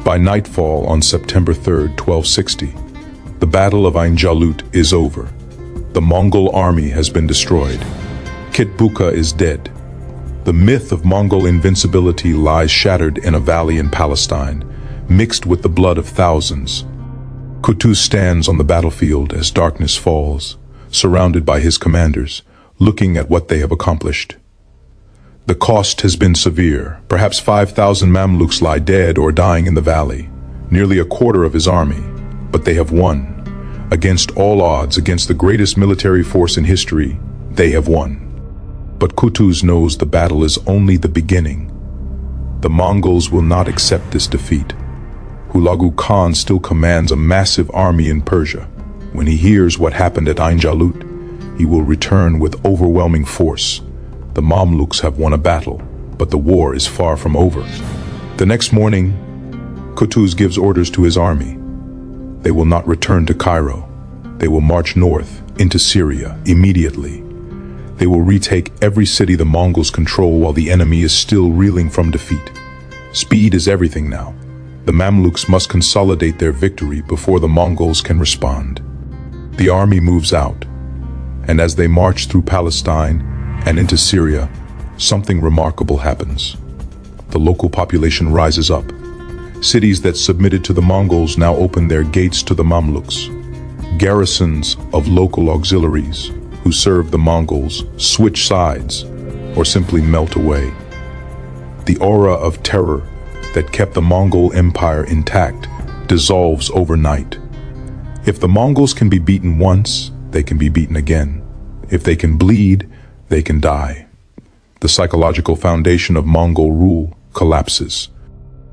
Speaker 1: By nightfall on September 3rd, 1260, the Battle of Ain Jalut is over. The Mongol army has been destroyed. Kitbukha is dead. The myth of Mongol invincibility lies shattered in a valley in Palestine, mixed with the blood of thousands. Qutuz stands on the battlefield as darkness falls, surrounded by his commanders, looking at what they have accomplished. The cost has been severe. Perhaps 5,000 Mamluks lie dead or dying in the valley, nearly a quarter of his army, but they have won. Against all odds, against the greatest military force in history, they have won. But Qutuz knows the battle is only the beginning. The Mongols will not accept this defeat. Hulagu Khan still commands a massive army in Persia. When he hears what happened at Ain Jalut, he will return with overwhelming force. The Mamluks have won a battle, but the war is far from over. The next morning, Qutuz gives orders to his army. They will not return to Cairo. They will march north into Syria immediately. They will retake every city the Mongols control while the enemy is still reeling from defeat. Speed is everything now. The Mamluks must consolidate their victory before the Mongols can respond. The army moves out, and as they march through Palestine and into Syria, something remarkable happens. The local population rises up. Cities that submitted to the Mongols now open their gates to the Mamluks. Garrisons of local auxiliaries who serve the Mongols switch sides or simply melt away. The aura of terror that kept the Mongol Empire intact dissolves overnight. If the Mongols can be beaten once, they can be beaten again. If they can bleed, they can die. The psychological foundation of Mongol rule collapses.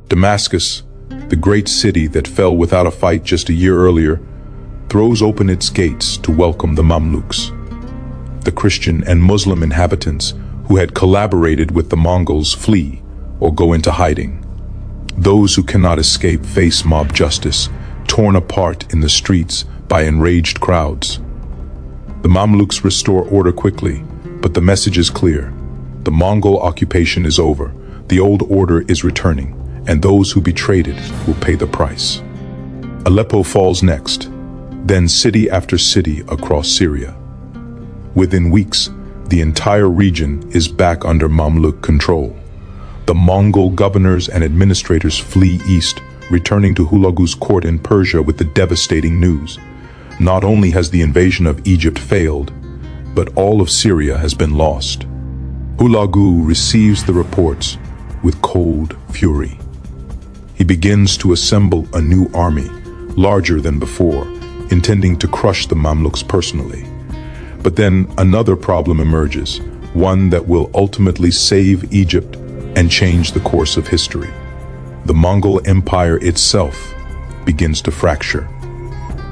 Speaker 1: Damascus, the great city that fell without a fight just a year earlier, throws open its gates to welcome the Mamluks. The Christian and Muslim inhabitants who had collaborated with the Mongols flee or go into hiding. Those who cannot escape face mob justice, torn apart in the streets by enraged crowds. The Mamluks restore order quickly, but the message is clear. The Mongol occupation is over, the old order is returning, and those who betrayed it will pay the price. Aleppo falls next, then city after city across Syria. Within weeks, the entire region is back under Mamluk control. The Mongol governors and administrators flee east, returning to Hulagu's court in Persia with the devastating news. Not only has the invasion of Egypt failed, but all of Syria has been lost. Hulagu receives the reports with cold fury. He begins to assemble a new army, larger than before, intending to crush the Mamluks personally. But then another problem emerges, one that will ultimately save Egypt and change the course of history. The Mongol Empire itself begins to fracture.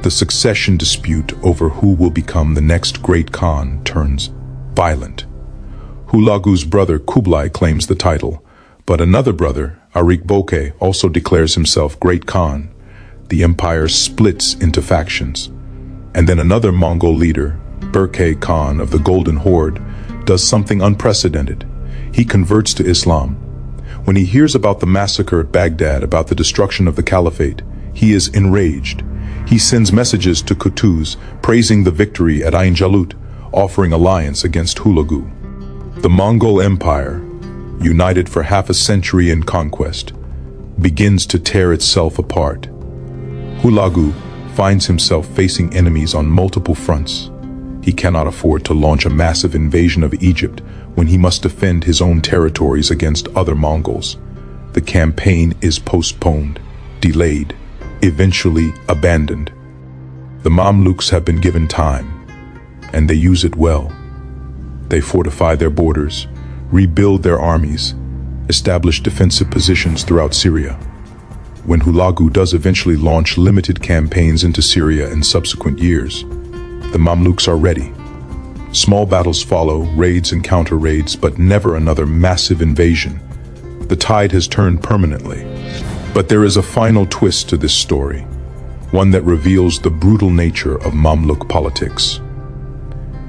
Speaker 1: The succession dispute over who will become the next great Khan turns violent. Hulagu's brother Kublai claims the title, but another brother, Arikboke, also declares himself Great Khan. The empire splits into factions. And then another Mongol leader, Berke Khan of the Golden Horde, does something unprecedented. He converts to Islam. When he hears about the massacre at Baghdad, about the destruction of the caliphate, he is enraged. He sends messages to Qutuz, praising the victory at Ain Jalut, offering alliance against Hulagu. The Mongol Empire, united for half a century in conquest, begins to tear itself apart. Hulagu finds himself facing enemies on multiple fronts. He cannot afford to launch a massive invasion of Egypt when he must defend his own territories against other Mongols. The campaign is postponed, delayed, eventually abandoned. The Mamluks have been given time, and they use it well. They fortify their borders, rebuild their armies, establish defensive positions throughout Syria. When Hulagu does eventually launch limited campaigns into Syria in subsequent years, the Mamluks are ready. Small battles follow, raids and counter-raids, but never another massive invasion. The tide has turned permanently. But there is a final twist to this story, one that reveals the brutal nature of Mamluk politics.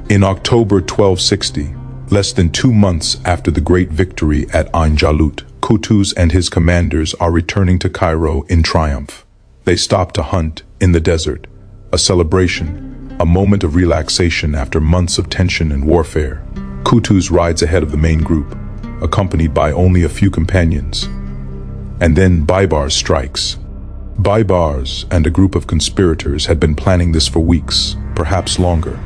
Speaker 1: In October 1260, less than 2 months after the great victory at Ain Jalut, Qutuz and his commanders are returning to Cairo in triumph. They stop to hunt in the desert, a celebration, a moment of relaxation after months of tension and warfare. Qutuz rides ahead of the main group, accompanied by only a few companions. And then Baybars strikes. Baybars and a group of conspirators had been planning this for weeks, perhaps longer.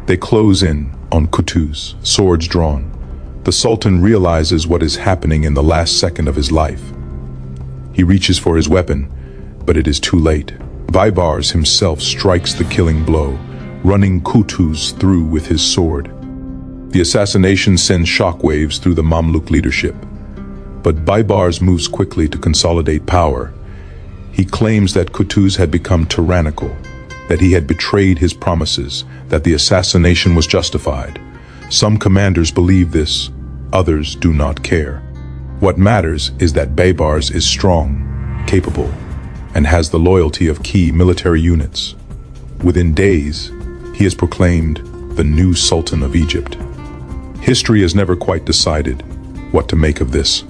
Speaker 1: They close in on Qutuz, swords drawn. The Sultan realizes what is happening in the last second of his life. He reaches for his weapon, but it is too late. Baybars himself strikes the killing blow, running Qutuz through with his sword. The assassination sends shockwaves through the Mamluk leadership. But Baybars moves quickly to consolidate power. He claims that Qutuz had become tyrannical, that he had betrayed his promises, that the assassination was justified. Some commanders believe this, others do not care. What matters is that Baybars is strong, capable, and has the loyalty of key military units. Within days, he is proclaimed the new Sultan of Egypt. History has never quite decided what to make of this.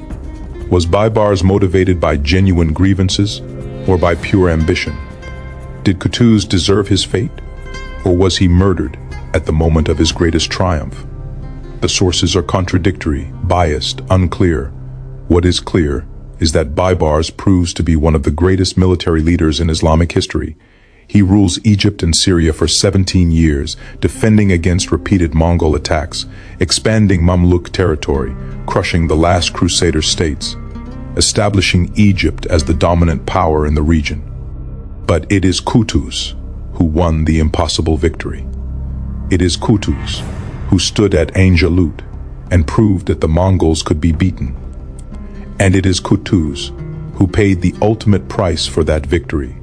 Speaker 1: Was Baybars motivated by genuine grievances or by pure ambition? Did Qutuz deserve his fate, or was he murdered at the moment of his greatest triumph? The sources are contradictory, biased, unclear. What is clear is that Baybars proves to be one of the greatest military leaders in Islamic history. He rules Egypt and Syria for 17 years, defending against repeated Mongol attacks, expanding Mamluk territory, crushing the last Crusader states, establishing Egypt as the dominant power in the region. But it is Qutuz who won the impossible victory. It is Qutuz who stood at Ain Jalut and proved that the Mongols could be beaten. And it is Qutuz who paid the ultimate price for that victory,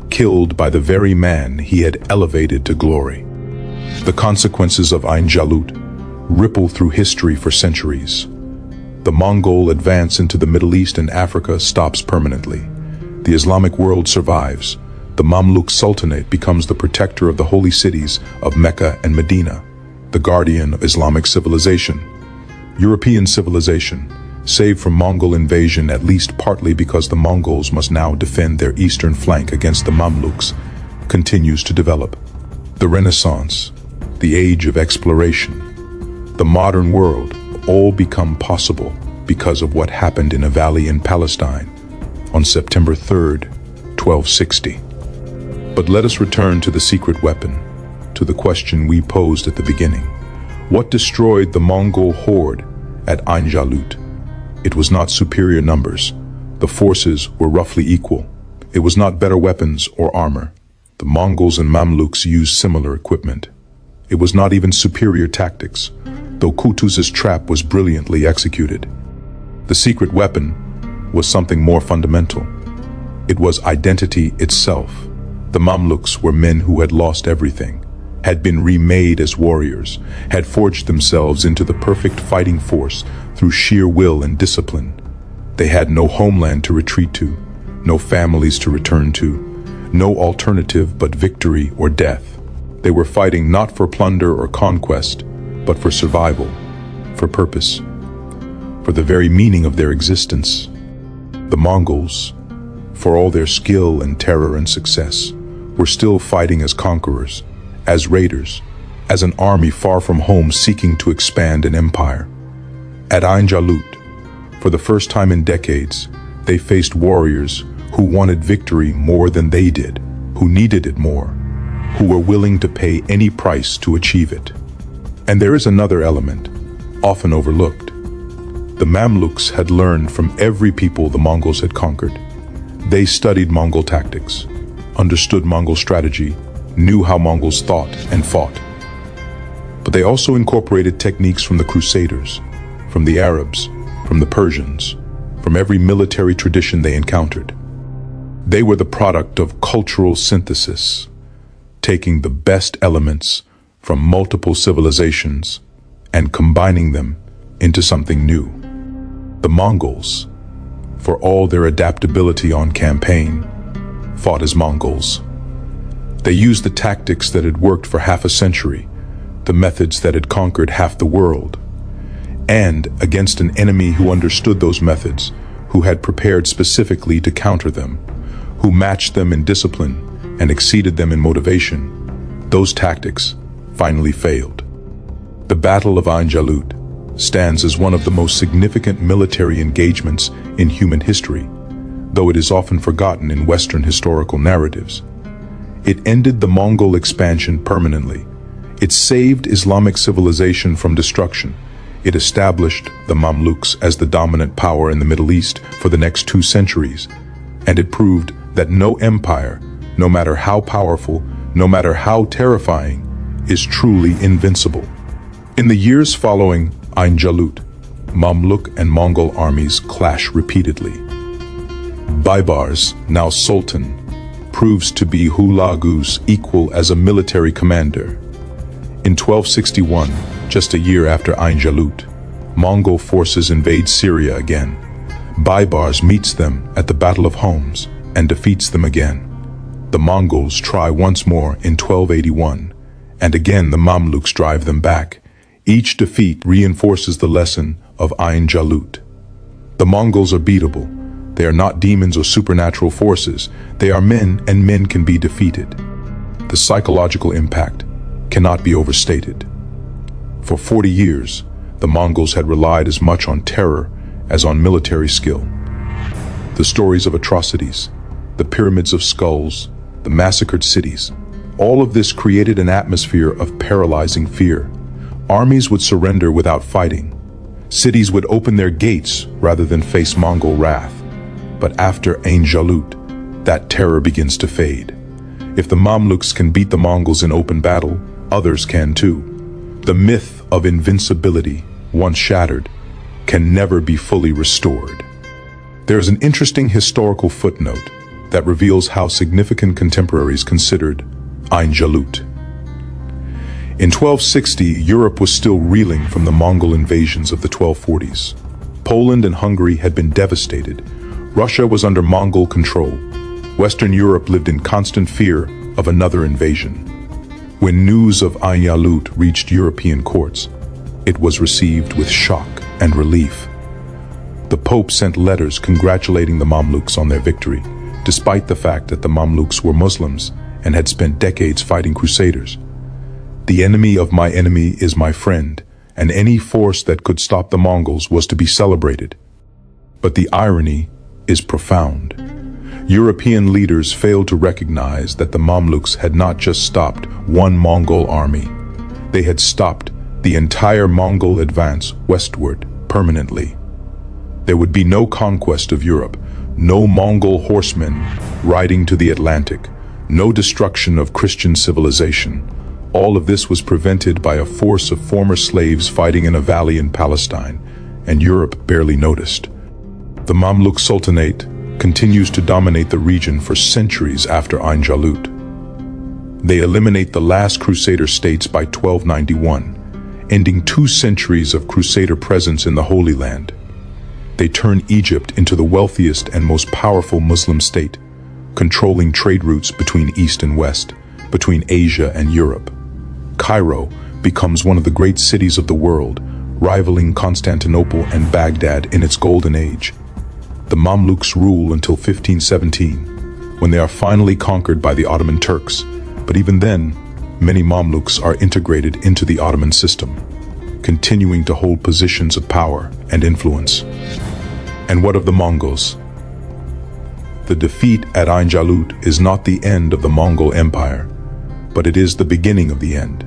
Speaker 1: killed by the very man he had elevated to glory. The consequences of Ain Jalut ripple through history for centuries. The Mongol advance into the Middle East and Africa stops permanently. The Islamic world survives. The Mamluk Sultanate becomes the protector of the holy cities of Mecca and Medina, the guardian of Islamic civilization. European civilization, saved from Mongol invasion at least partly because the Mongols must now defend their eastern flank against the Mamluks, continues to develop. The Renaissance, the age of exploration, the modern world all become possible because of what happened in a valley in Palestine on September 3rd, 1260. But let us return to the secret weapon, to the question we posed at the beginning. What destroyed the Mongol Horde at Ain Jalut? It was not superior numbers. The forces were roughly equal. It was not better weapons or armor. The Mongols and Mamluks used similar equipment. It was not even superior tactics, though Qutuz's trap was brilliantly executed. The secret weapon was something more fundamental. It was identity itself. The Mamluks were men who had lost everything, had been remade as warriors, had forged themselves into the perfect fighting force through sheer will and discipline. They had no homeland to retreat to, no families to return to, no alternative but victory or death. They were fighting not for plunder or conquest, but for survival, for purpose, for the very meaning of their existence. The Mongols, for all their skill and terror and success, were still fighting as conquerors, as raiders, as an army far from home seeking to expand an empire. At Ain Jalut, for the first time in decades, they faced warriors who wanted victory more than they did, who needed it more, who were willing to pay any price to achieve it. And there is another element, often overlooked. The Mamluks had learned from every people the Mongols had conquered. They studied Mongol tactics, understood Mongol strategy, knew how Mongols thought and fought. But they also incorporated techniques from the Crusaders, from the Arabs, from the Persians, from every military tradition they encountered. They were the product of cultural synthesis, taking the best elements from multiple civilizations and combining them into something new. The Mongols, for all their adaptability on campaign, fought as Mongols. They used the tactics that had worked for half a century, the methods that had conquered half the world, and against an enemy who understood those methods, who had prepared specifically to counter them, who matched them in discipline and exceeded them in motivation, those tactics finally failed. The Battle of Ain Jalut stands as one of the most significant military engagements in human history, though it is often forgotten in Western historical narratives. It ended the Mongol expansion permanently. It saved Islamic civilization from destruction. It established the Mamluks as the dominant power in the Middle East for the next 2 centuries. And it proved that no empire, no matter how powerful, no matter how terrifying, is truly invincible. In the years following Ain Jalut, Mamluk and Mongol armies clash repeatedly. Baybars, now Sultan, proves to be Hulagu's equal as a military commander. In 1261, just a year after Ain Jalut, Mongol forces invade Syria again. Baybars meets them at the Battle of Homs and defeats them again. The Mongols try once more in 1281, and again the Mamluks drive them back. Each defeat reinforces the lesson of Ain Jalut. The Mongols are beatable. They are not demons or supernatural forces. They are men, and men can be defeated. The psychological impact cannot be overstated. For 40 years, the Mongols had relied as much on terror as on military skill. The stories of atrocities, the pyramids of skulls, the massacred cities, all of this created an atmosphere of paralyzing fear. Armies would surrender without fighting. Cities would open their gates rather than face Mongol wrath. But after Ain Jalut, that terror begins to fade. If the Mamluks can beat the Mongols in open battle, others can too. The myth of invincibility, once shattered, can never be fully restored. There is an interesting historical footnote that reveals how significant contemporaries considered Ain Jalut. In 1260, Europe was still reeling from the Mongol invasions of the 1240s. Poland and Hungary had been devastated. Russia was under Mongol control. Western Europe lived in constant fear of another invasion. When news of Ain Jalut reached European courts, it was received with shock and relief. The Pope sent letters congratulating the Mamluks on their victory, despite the fact that the Mamluks were Muslims and had spent decades fighting crusaders. The enemy of my enemy is my friend, and any force that could stop the Mongols was to be celebrated. But the irony is profound. European leaders failed to recognize that the Mamluks had not just stopped one Mongol army. They had stopped the entire Mongol advance westward permanently. There would be no conquest of Europe, no Mongol horsemen riding to the Atlantic, no destruction of Christian civilization. All of this was prevented by a force of former slaves fighting in a valley in Palestine, and Europe barely noticed. The Mamluk Sultanate continues to dominate the region for centuries after Ain Jalut. They eliminate the last Crusader states by 1291, ending 2 centuries of Crusader presence in the Holy Land. They turn Egypt into the wealthiest and most powerful Muslim state, controlling trade routes between East and West, between Asia and Europe. Cairo becomes one of the great cities of the world, rivaling Constantinople and Baghdad in its golden age. The Mamluks rule until 1517, when they are finally conquered by the Ottoman Turks, but even then, many Mamluks are integrated into the Ottoman system, continuing to hold positions of power and influence. And what of the Mongols? The defeat at Ain Jalut is not the end of the Mongol Empire, but it is the beginning of the end.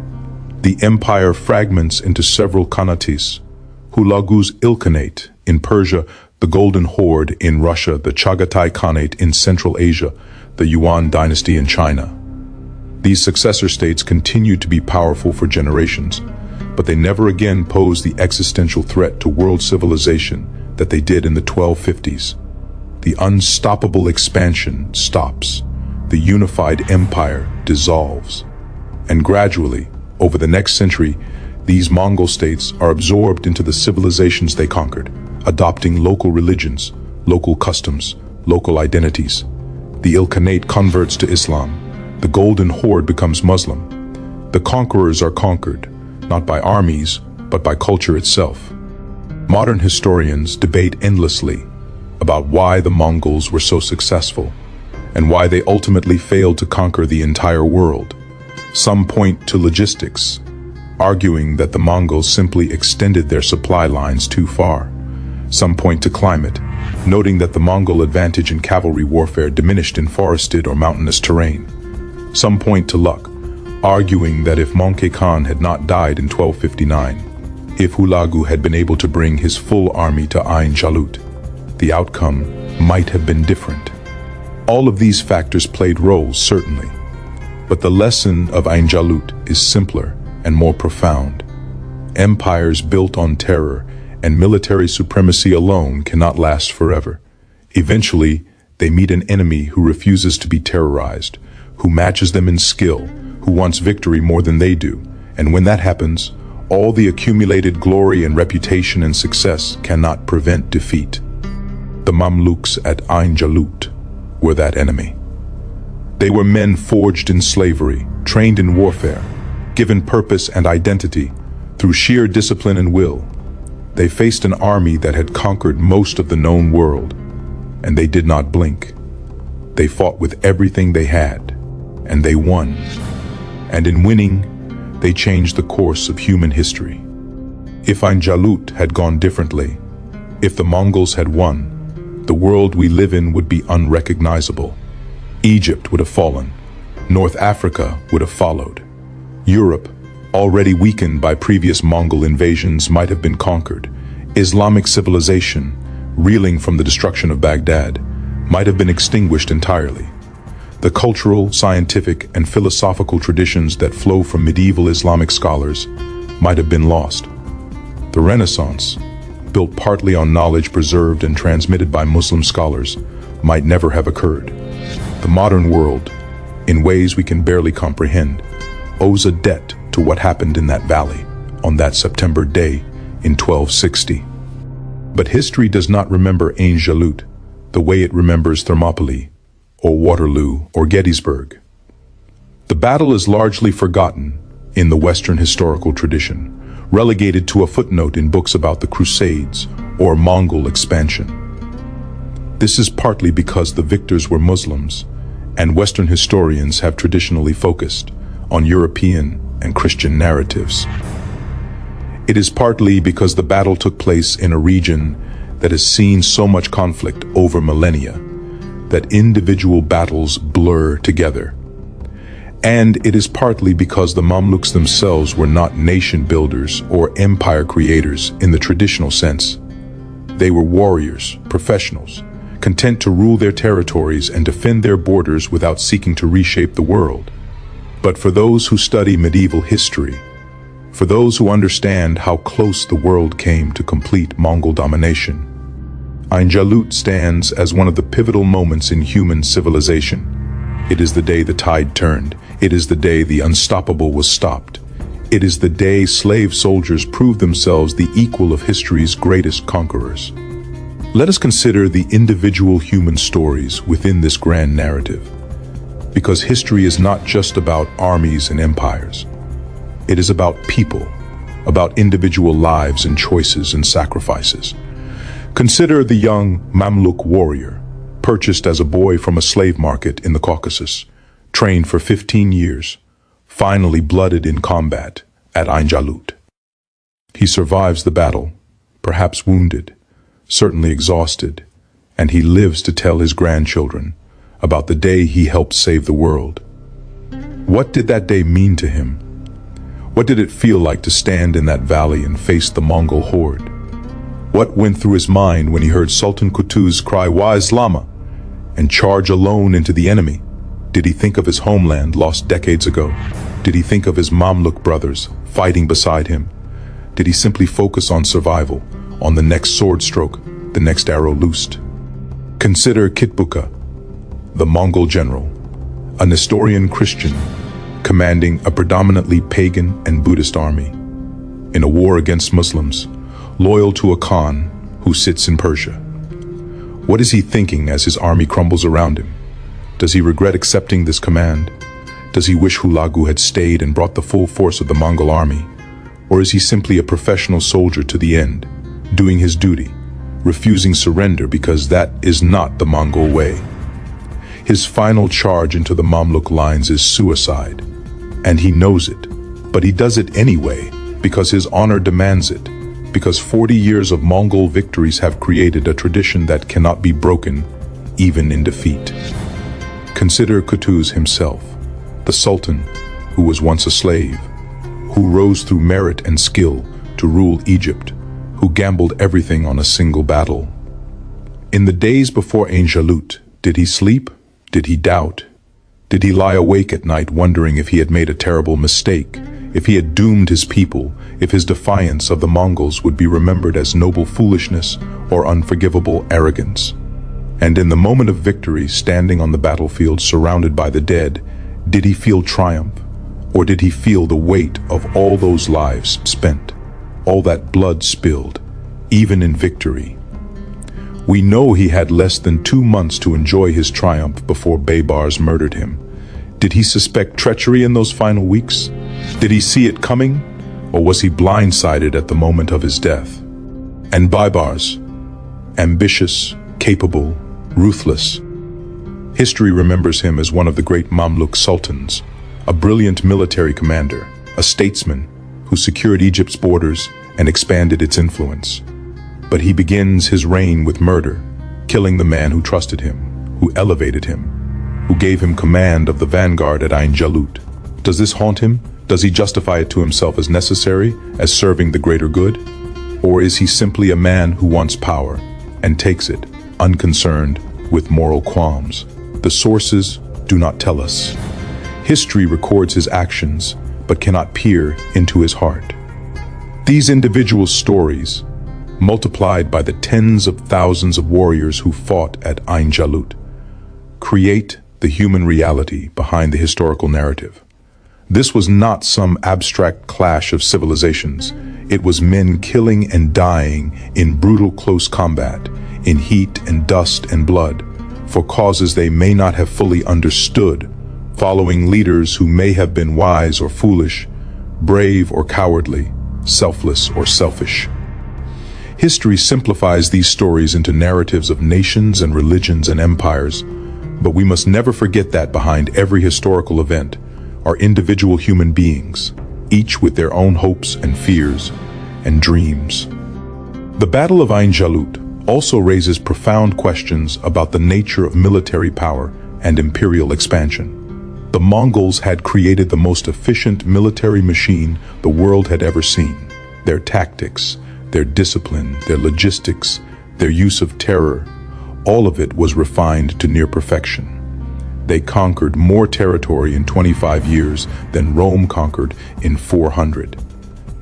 Speaker 1: The empire fragments into several khanates: Hulagu's Ilkhanate in Persia, the Golden Horde in Russia, the Chagatai Khanate in Central Asia, the Yuan dynasty in China. These successor states continued to be powerful for generations, but they never again posed the existential threat to world civilization that they did in the 1250s. The unstoppable expansion stops. The unified empire dissolves. And gradually, over the next century, these Mongol states are absorbed into the civilizations they conquered, adopting local religions, local customs, local identities. The Ilkhanate converts to Islam. The Golden Horde becomes Muslim. The conquerors are conquered, not by armies, but by culture itself. Modern historians debate endlessly about why the Mongols were so successful and why they ultimately failed to conquer the entire world. Some point to logistics, arguing that the Mongols simply extended their supply lines too far. Some point to climate, noting that the Mongol advantage in cavalry warfare diminished in forested or mountainous terrain. Some point to luck, arguing that if Möngke Khan had not died in 1259, if Hulagu had been able to bring his full army to Ain Jalut, the outcome might have been different. All of these factors played roles, certainly, but the lesson of Ain Jalut is simpler and more profound. Empires built on terror and military supremacy alone cannot last forever. Eventually, they meet an enemy who refuses to be terrorized, who matches them in skill, who wants victory more than they do, and when that happens, all the accumulated glory and reputation and success cannot prevent defeat. The Mamluks at Ain Jalut were that enemy. They were men forged in slavery, trained in warfare, given purpose and identity through sheer discipline and will. They faced an army that had conquered most of the known world, and they did not blink. They fought with everything they had, and they won. And in winning, they changed the course of human history. If Ain Jalut had gone differently, if the Mongols had won, the world we live in would be unrecognizable. Egypt would have fallen. North Africa would have followed. Europe, already weakened by previous Mongol invasions, might have been conquered. Islamic civilization, reeling from the destruction of Baghdad, might have been extinguished entirely. The cultural, scientific, and philosophical traditions that flow from medieval Islamic scholars might have been lost. The Renaissance, built partly on knowledge preserved and transmitted by Muslim scholars, might never have occurred. The modern world, in ways we can barely comprehend, owes a debt to what happened in that valley on that September day in 1260. But history does not remember Ain Jalut the way it remembers Thermopylae, or Waterloo, or Gettysburg. The battle is largely forgotten in the Western historical tradition, relegated to a footnote in books about the Crusades or Mongol expansion. This is partly because the victors were Muslims, and Western historians have traditionally focused on European and Christian narratives. It is partly because the battle took place in a region that has seen so much conflict over millennia that individual battles blur together. And it is partly because the Mamluks themselves were not nation builders or empire creators in the traditional sense. They were warriors, professionals, content to rule their territories and defend their borders without seeking to reshape the world. But for those who study medieval history, for those who understand how close the world came to complete Mongol domination, Ain Jalut stands as one of the pivotal moments in human civilization. It is the day the tide turned. It is the day the unstoppable was stopped. It is the day slave soldiers proved themselves the equal of history's greatest conquerors. Let us consider the individual human stories within this grand narrative. Because history is not just about armies and empires. It is about people, about individual lives and choices and sacrifices. Consider the young Mamluk warrior, purchased as a boy from a slave market in the Caucasus, trained for 15 years, finally blooded in combat at Ain Jalut. He survives the battle, perhaps wounded, certainly exhausted, and he lives to tell his grandchildren about the day he helped save the world. What did that day mean to him? What did it feel like to stand in that valley and face the Mongol Horde? What went through his mind when he heard Sultan Qutuz cry, "Wa Islama," and charge alone into the enemy? Did he think of his homeland lost decades ago? Did he think of his Mamluk brothers fighting beside him? Did he simply focus on survival, on the next sword stroke, the next arrow loosed? Consider Kitbukha, the Mongol general, a Nestorian Christian commanding a predominantly pagan and Buddhist army, in a war against Muslims, loyal to a Khan who sits in Persia. What is he thinking as his army crumbles around him? Does he regret accepting this command? Does he wish Hulagu had stayed and brought the full force of the Mongol army? Or is he simply a professional soldier to the end, doing his duty, refusing surrender because that is not the Mongol way? His final charge into the Mamluk lines is suicide, and he knows it, but he does it anyway because his honor demands it, because 40 years of Mongol victories have created a tradition that cannot be broken, even in defeat. Consider Qutuz himself, the Sultan who was once a slave, who rose through merit and skill to rule Egypt, who gambled everything on a single battle. In the days before Ain Jalut, did he sleep? Did he doubt? Did he lie awake at night wondering if he had made a terrible mistake, if he had doomed his people, if his defiance of the Mongols would be remembered as noble foolishness or unforgivable arrogance? And in the moment of victory, standing on the battlefield surrounded by the dead, did he feel triumph? Or did he feel the weight of all those lives spent, all that blood spilled, even in victory? We know he had less than 2 months to enjoy his triumph before Baybars murdered him. Did he suspect treachery in those final weeks? Did he see it coming? Or was he blindsided at the moment of his death? And Baybars, ambitious, capable, ruthless. History remembers him as one of the great Mamluk sultans, a brilliant military commander, a statesman who secured Egypt's borders and expanded its influence. But he begins his reign with murder, killing the man who trusted him, who elevated him, who gave him command of the vanguard at Ain Jalut. Does this haunt him? Does he justify it to himself as necessary, as serving the greater good? Or is he simply a man who wants power and takes it, unconcerned with moral qualms? The sources do not tell us. History records his actions, but cannot peer into his heart. These individual stories, multiplied by the tens of thousands of warriors who fought at Ain Jalut, create the human reality behind the historical narrative. This was not some abstract clash of civilizations. It was men killing and dying in brutal close combat, in heat and dust and blood, for causes they may not have fully understood, following leaders who may have been wise or foolish, brave or cowardly, selfless or selfish. History simplifies these stories into narratives of nations and religions and empires, but we must never forget that behind every historical event are individual human beings, each with their own hopes and fears and dreams. The Battle of Ain Jalut also raises profound questions about the nature of military power and imperial expansion. The Mongols had created the most efficient military machine the world had ever seen. Their tactics, their discipline, their logistics, their use of terror, all of it was refined to near perfection. They conquered more territory in 25 years than Rome conquered in 400.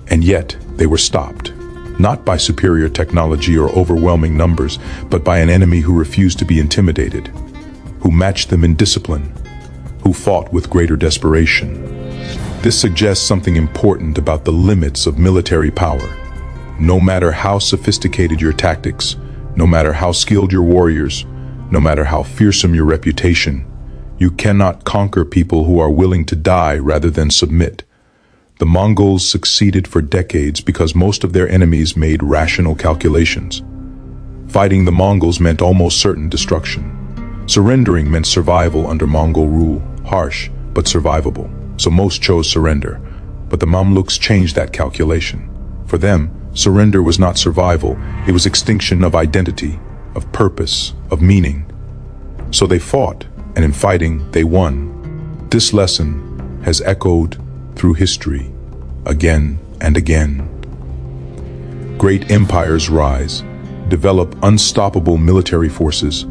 Speaker 1: And yet, they were stopped, not by superior technology or overwhelming numbers, but by an enemy who refused to be intimidated, who matched them in discipline, who fought with greater desperation. This suggests something important about the limits of military power. No matter how sophisticated your tactics, no matter how skilled your warriors, no matter how fearsome your reputation, you cannot conquer people who are willing to die rather than submit. The Mongols succeeded for decades because most of their enemies made rational calculations. Fighting the Mongols meant almost certain destruction. Surrendering meant survival under Mongol rule, harsh but survivable. So most chose surrender, but the Mamluks changed that calculation. For them, surrender was not survival, it was extinction of identity, of purpose, of meaning. So they fought, and in fighting, they won. This lesson has echoed through history, again and again. Great empires rise, develop unstoppable military forces,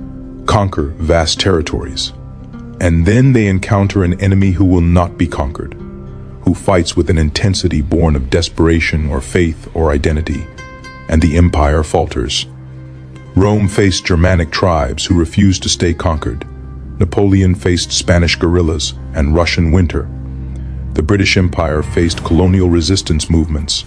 Speaker 1: conquer vast territories. And then they encounter an enemy who will not be conquered, who fights with an intensity born of desperation or faith or identity, and the empire falters. Rome faced Germanic tribes who refused to stay conquered. Napoleon faced Spanish guerrillas and Russian winter. The British Empire faced colonial resistance movements.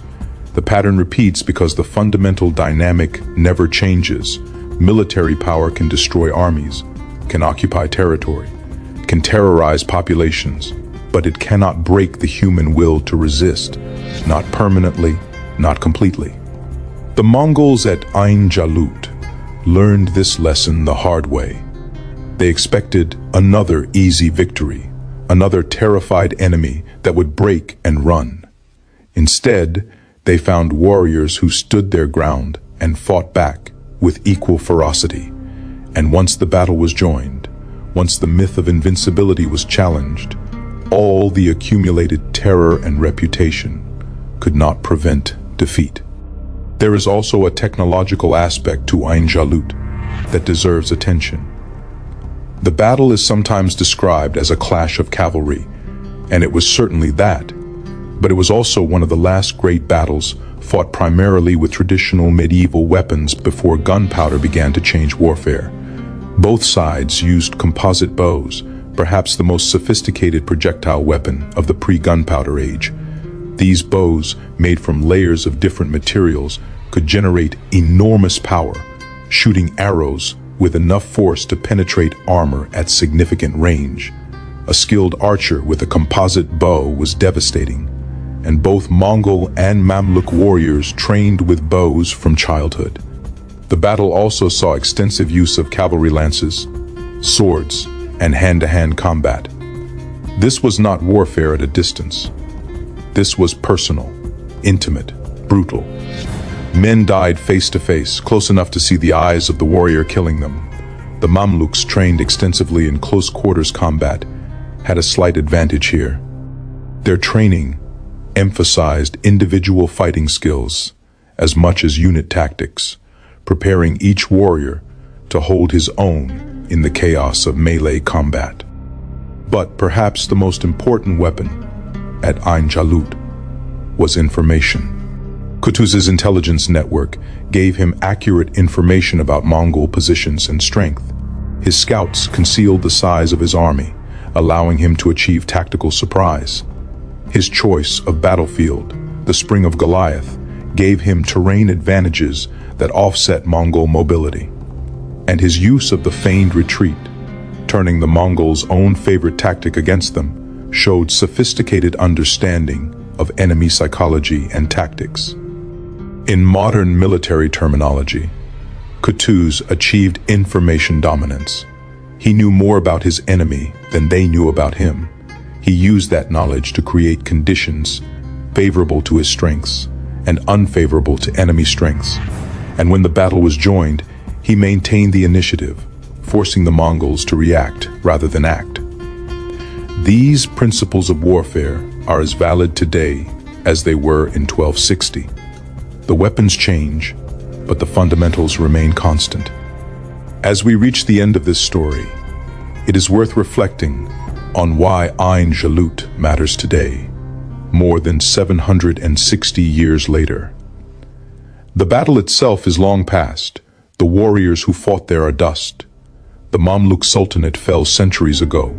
Speaker 1: The pattern repeats because the fundamental dynamic never changes. Military power can destroy armies, can occupy territory, can terrorize populations, but it cannot break the human will to resist, not permanently, not completely. The Mongols at Ain Jalut learned this lesson the hard way. They expected another easy victory, another terrified enemy that would break and run. Instead, they found warriors who stood their ground and fought back with equal ferocity. And once the battle was joined, once the myth of invincibility was challenged, all the accumulated terror and reputation could not prevent defeat. There is also a technological aspect to Ain Jalut that deserves attention. The battle is sometimes described as a clash of cavalry, and it was certainly that, but it was also one of the last great battles fought primarily with traditional medieval weapons before gunpowder began to change warfare. Both sides used composite bows, perhaps the most sophisticated projectile weapon of the pre-gunpowder age. These bows, made from layers of different materials, could generate enormous power, shooting arrows with enough force to penetrate armor at significant range. A skilled archer with a composite bow was devastating, and both Mongol and Mamluk warriors trained with bows from childhood. The battle also saw extensive use of cavalry lances, swords, and hand-to-hand combat. This was not warfare at a distance. This was personal, intimate, brutal. Men died face to face, close enough to see the eyes of the warrior killing them. The Mamluks, trained extensively in close quarters combat, had a slight advantage here. Their training emphasized individual fighting skills as much as unit tactics, preparing each warrior to hold his own in the chaos of melee combat. But perhaps the most important weapon at Ain Jalut was information. Qutuz's intelligence network gave him accurate information about Mongol positions and strength. His scouts concealed the size of his army, allowing him to achieve tactical surprise. His choice of battlefield, the Spring of Goliath, gave him terrain advantages that offset Mongol mobility. And his use of the feigned retreat, turning the Mongols' own favorite tactic against them, showed sophisticated understanding of enemy psychology and tactics. In modern military terminology, Qutuz achieved information dominance. He knew more about his enemy than they knew about him. He used that knowledge to create conditions favorable to his strengths and unfavorable to enemy strengths. And when the battle was joined, he maintained the initiative, forcing the Mongols to react rather than act. These principles of warfare are as valid today as they were in 1260. The weapons change, but the fundamentals remain constant. As we reach the end of this story, it is worth reflecting on why Ain Jalut matters today, more than 760 years later. The battle itself is long past. The warriors who fought there are dust. The Mamluk Sultanate fell centuries ago.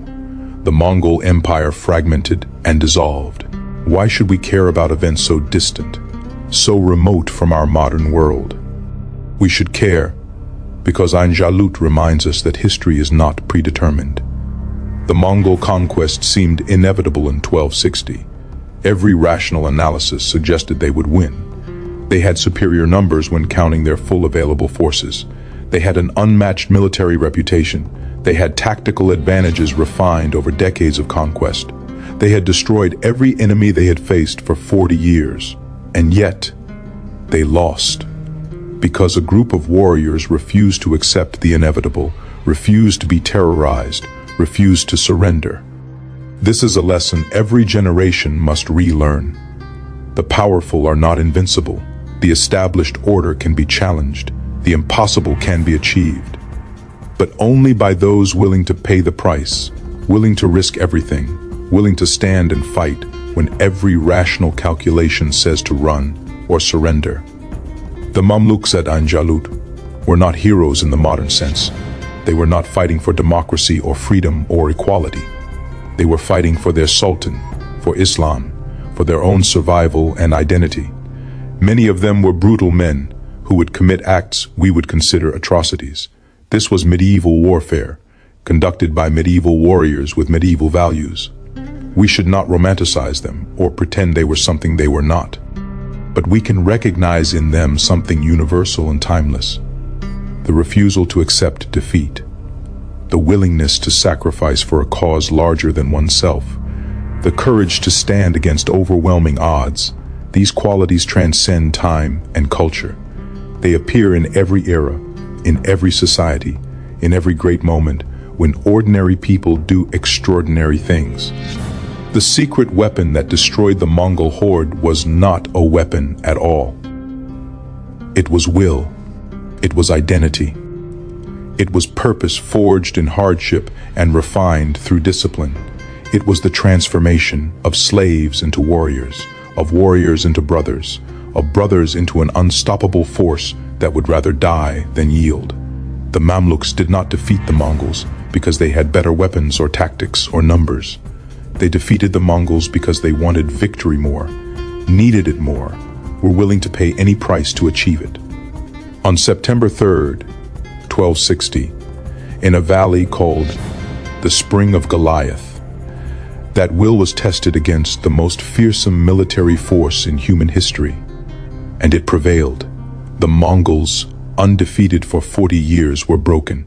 Speaker 1: The Mongol Empire fragmented and dissolved. Why should we care about events so distant, so remote from our modern world? We should care because Ain Jalut reminds us that history is not predetermined. The Mongol conquest seemed inevitable in 1260. Every rational analysis suggested they would win. They had superior numbers when counting their full available forces. They had an unmatched military reputation. They had tactical advantages refined over decades of conquest. They had destroyed every enemy they had faced for 40 years. And yet, they lost. Because a group of warriors refused to accept the inevitable, refused to be terrorized, refused to surrender. This is a lesson every generation must relearn. The powerful are not invincible. The established order can be challenged. The impossible can be achieved. But only by those willing to pay the price, willing to risk everything, willing to stand and fight when every rational calculation says to run or surrender. The Mamluks at Ain Jalut were not heroes in the modern sense. They were not fighting for democracy or freedom or equality. They were fighting for their sultan, for Islam, for their own survival and identity. Many of them were brutal men who would commit acts we would consider atrocities. This was medieval warfare, conducted by medieval warriors with medieval values. We should not romanticize them or pretend they were something they were not. But we can recognize in them something universal and timeless. The refusal to accept defeat. The willingness to sacrifice for a cause larger than oneself. The courage to stand against overwhelming odds. These qualities transcend time and culture. They appear in every era, in every society, in every great moment, when ordinary people do extraordinary things. The secret weapon that destroyed the Mongol Horde was not a weapon at all. It was will. It was identity. It was purpose forged in hardship and refined through discipline. It was the transformation of slaves into warriors, of warriors into brothers, of brothers into an unstoppable force that would rather die than yield. The Mamluks did not defeat the Mongols because they had better weapons or tactics or numbers. They defeated the Mongols because they wanted victory more, needed it more, were willing to pay any price to achieve it. On September 3rd, 1260, in a valley called the Spring of Goliath, that will was tested against the most fearsome military force in human history, and it prevailed. The Mongols, undefeated for 40 years, were broken.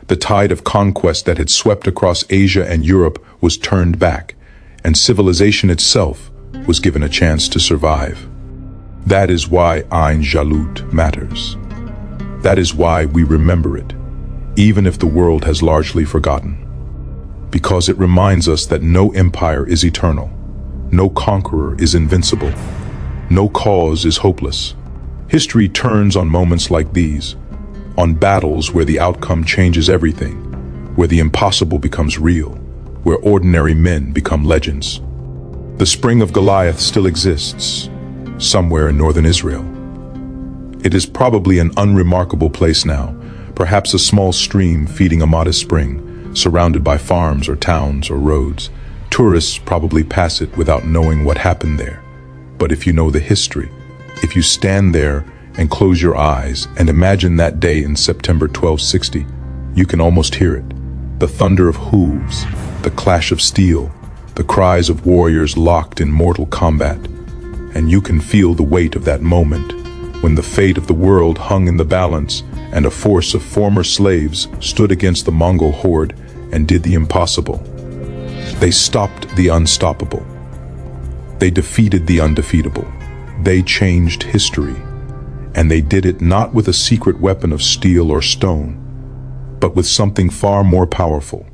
Speaker 1: The tide of conquest that had swept across Asia and Europe was turned back, and civilization itself was given a chance to survive. That is why Ain Jalut matters. That is why we remember it, even if the world has largely forgotten. Because it reminds us that no empire is eternal, no conqueror is invincible, no cause is hopeless. History turns on moments like these, on battles where the outcome changes everything, where the impossible becomes real, where ordinary men become legends. The Spring of Goliath still exists, somewhere in northern Israel. It is probably an unremarkable place now, perhaps a small stream feeding a modest spring, surrounded by farms or towns or roads. Tourists probably pass it without knowing what happened there. But if you know the history, if you stand there and close your eyes and imagine that day in September 1260, you can almost hear it. The thunder of hooves, the clash of steel, the cries of warriors locked in mortal combat. And you can feel the weight of that moment, when the fate of the world hung in the balance and a force of former slaves stood against the Mongol Horde and did the impossible. They stopped the unstoppable. They defeated the undefeatable. They changed history. And they did it not with a secret weapon of steel or stone, but with something far more powerful: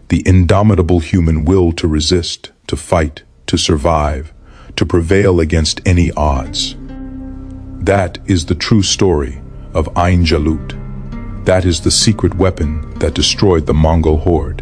Speaker 1: the indomitable human will to resist, to fight, to survive, to prevail against any odds. That is the true story of Ain Jalut. That is the secret weapon that destroyed the Mongol Horde.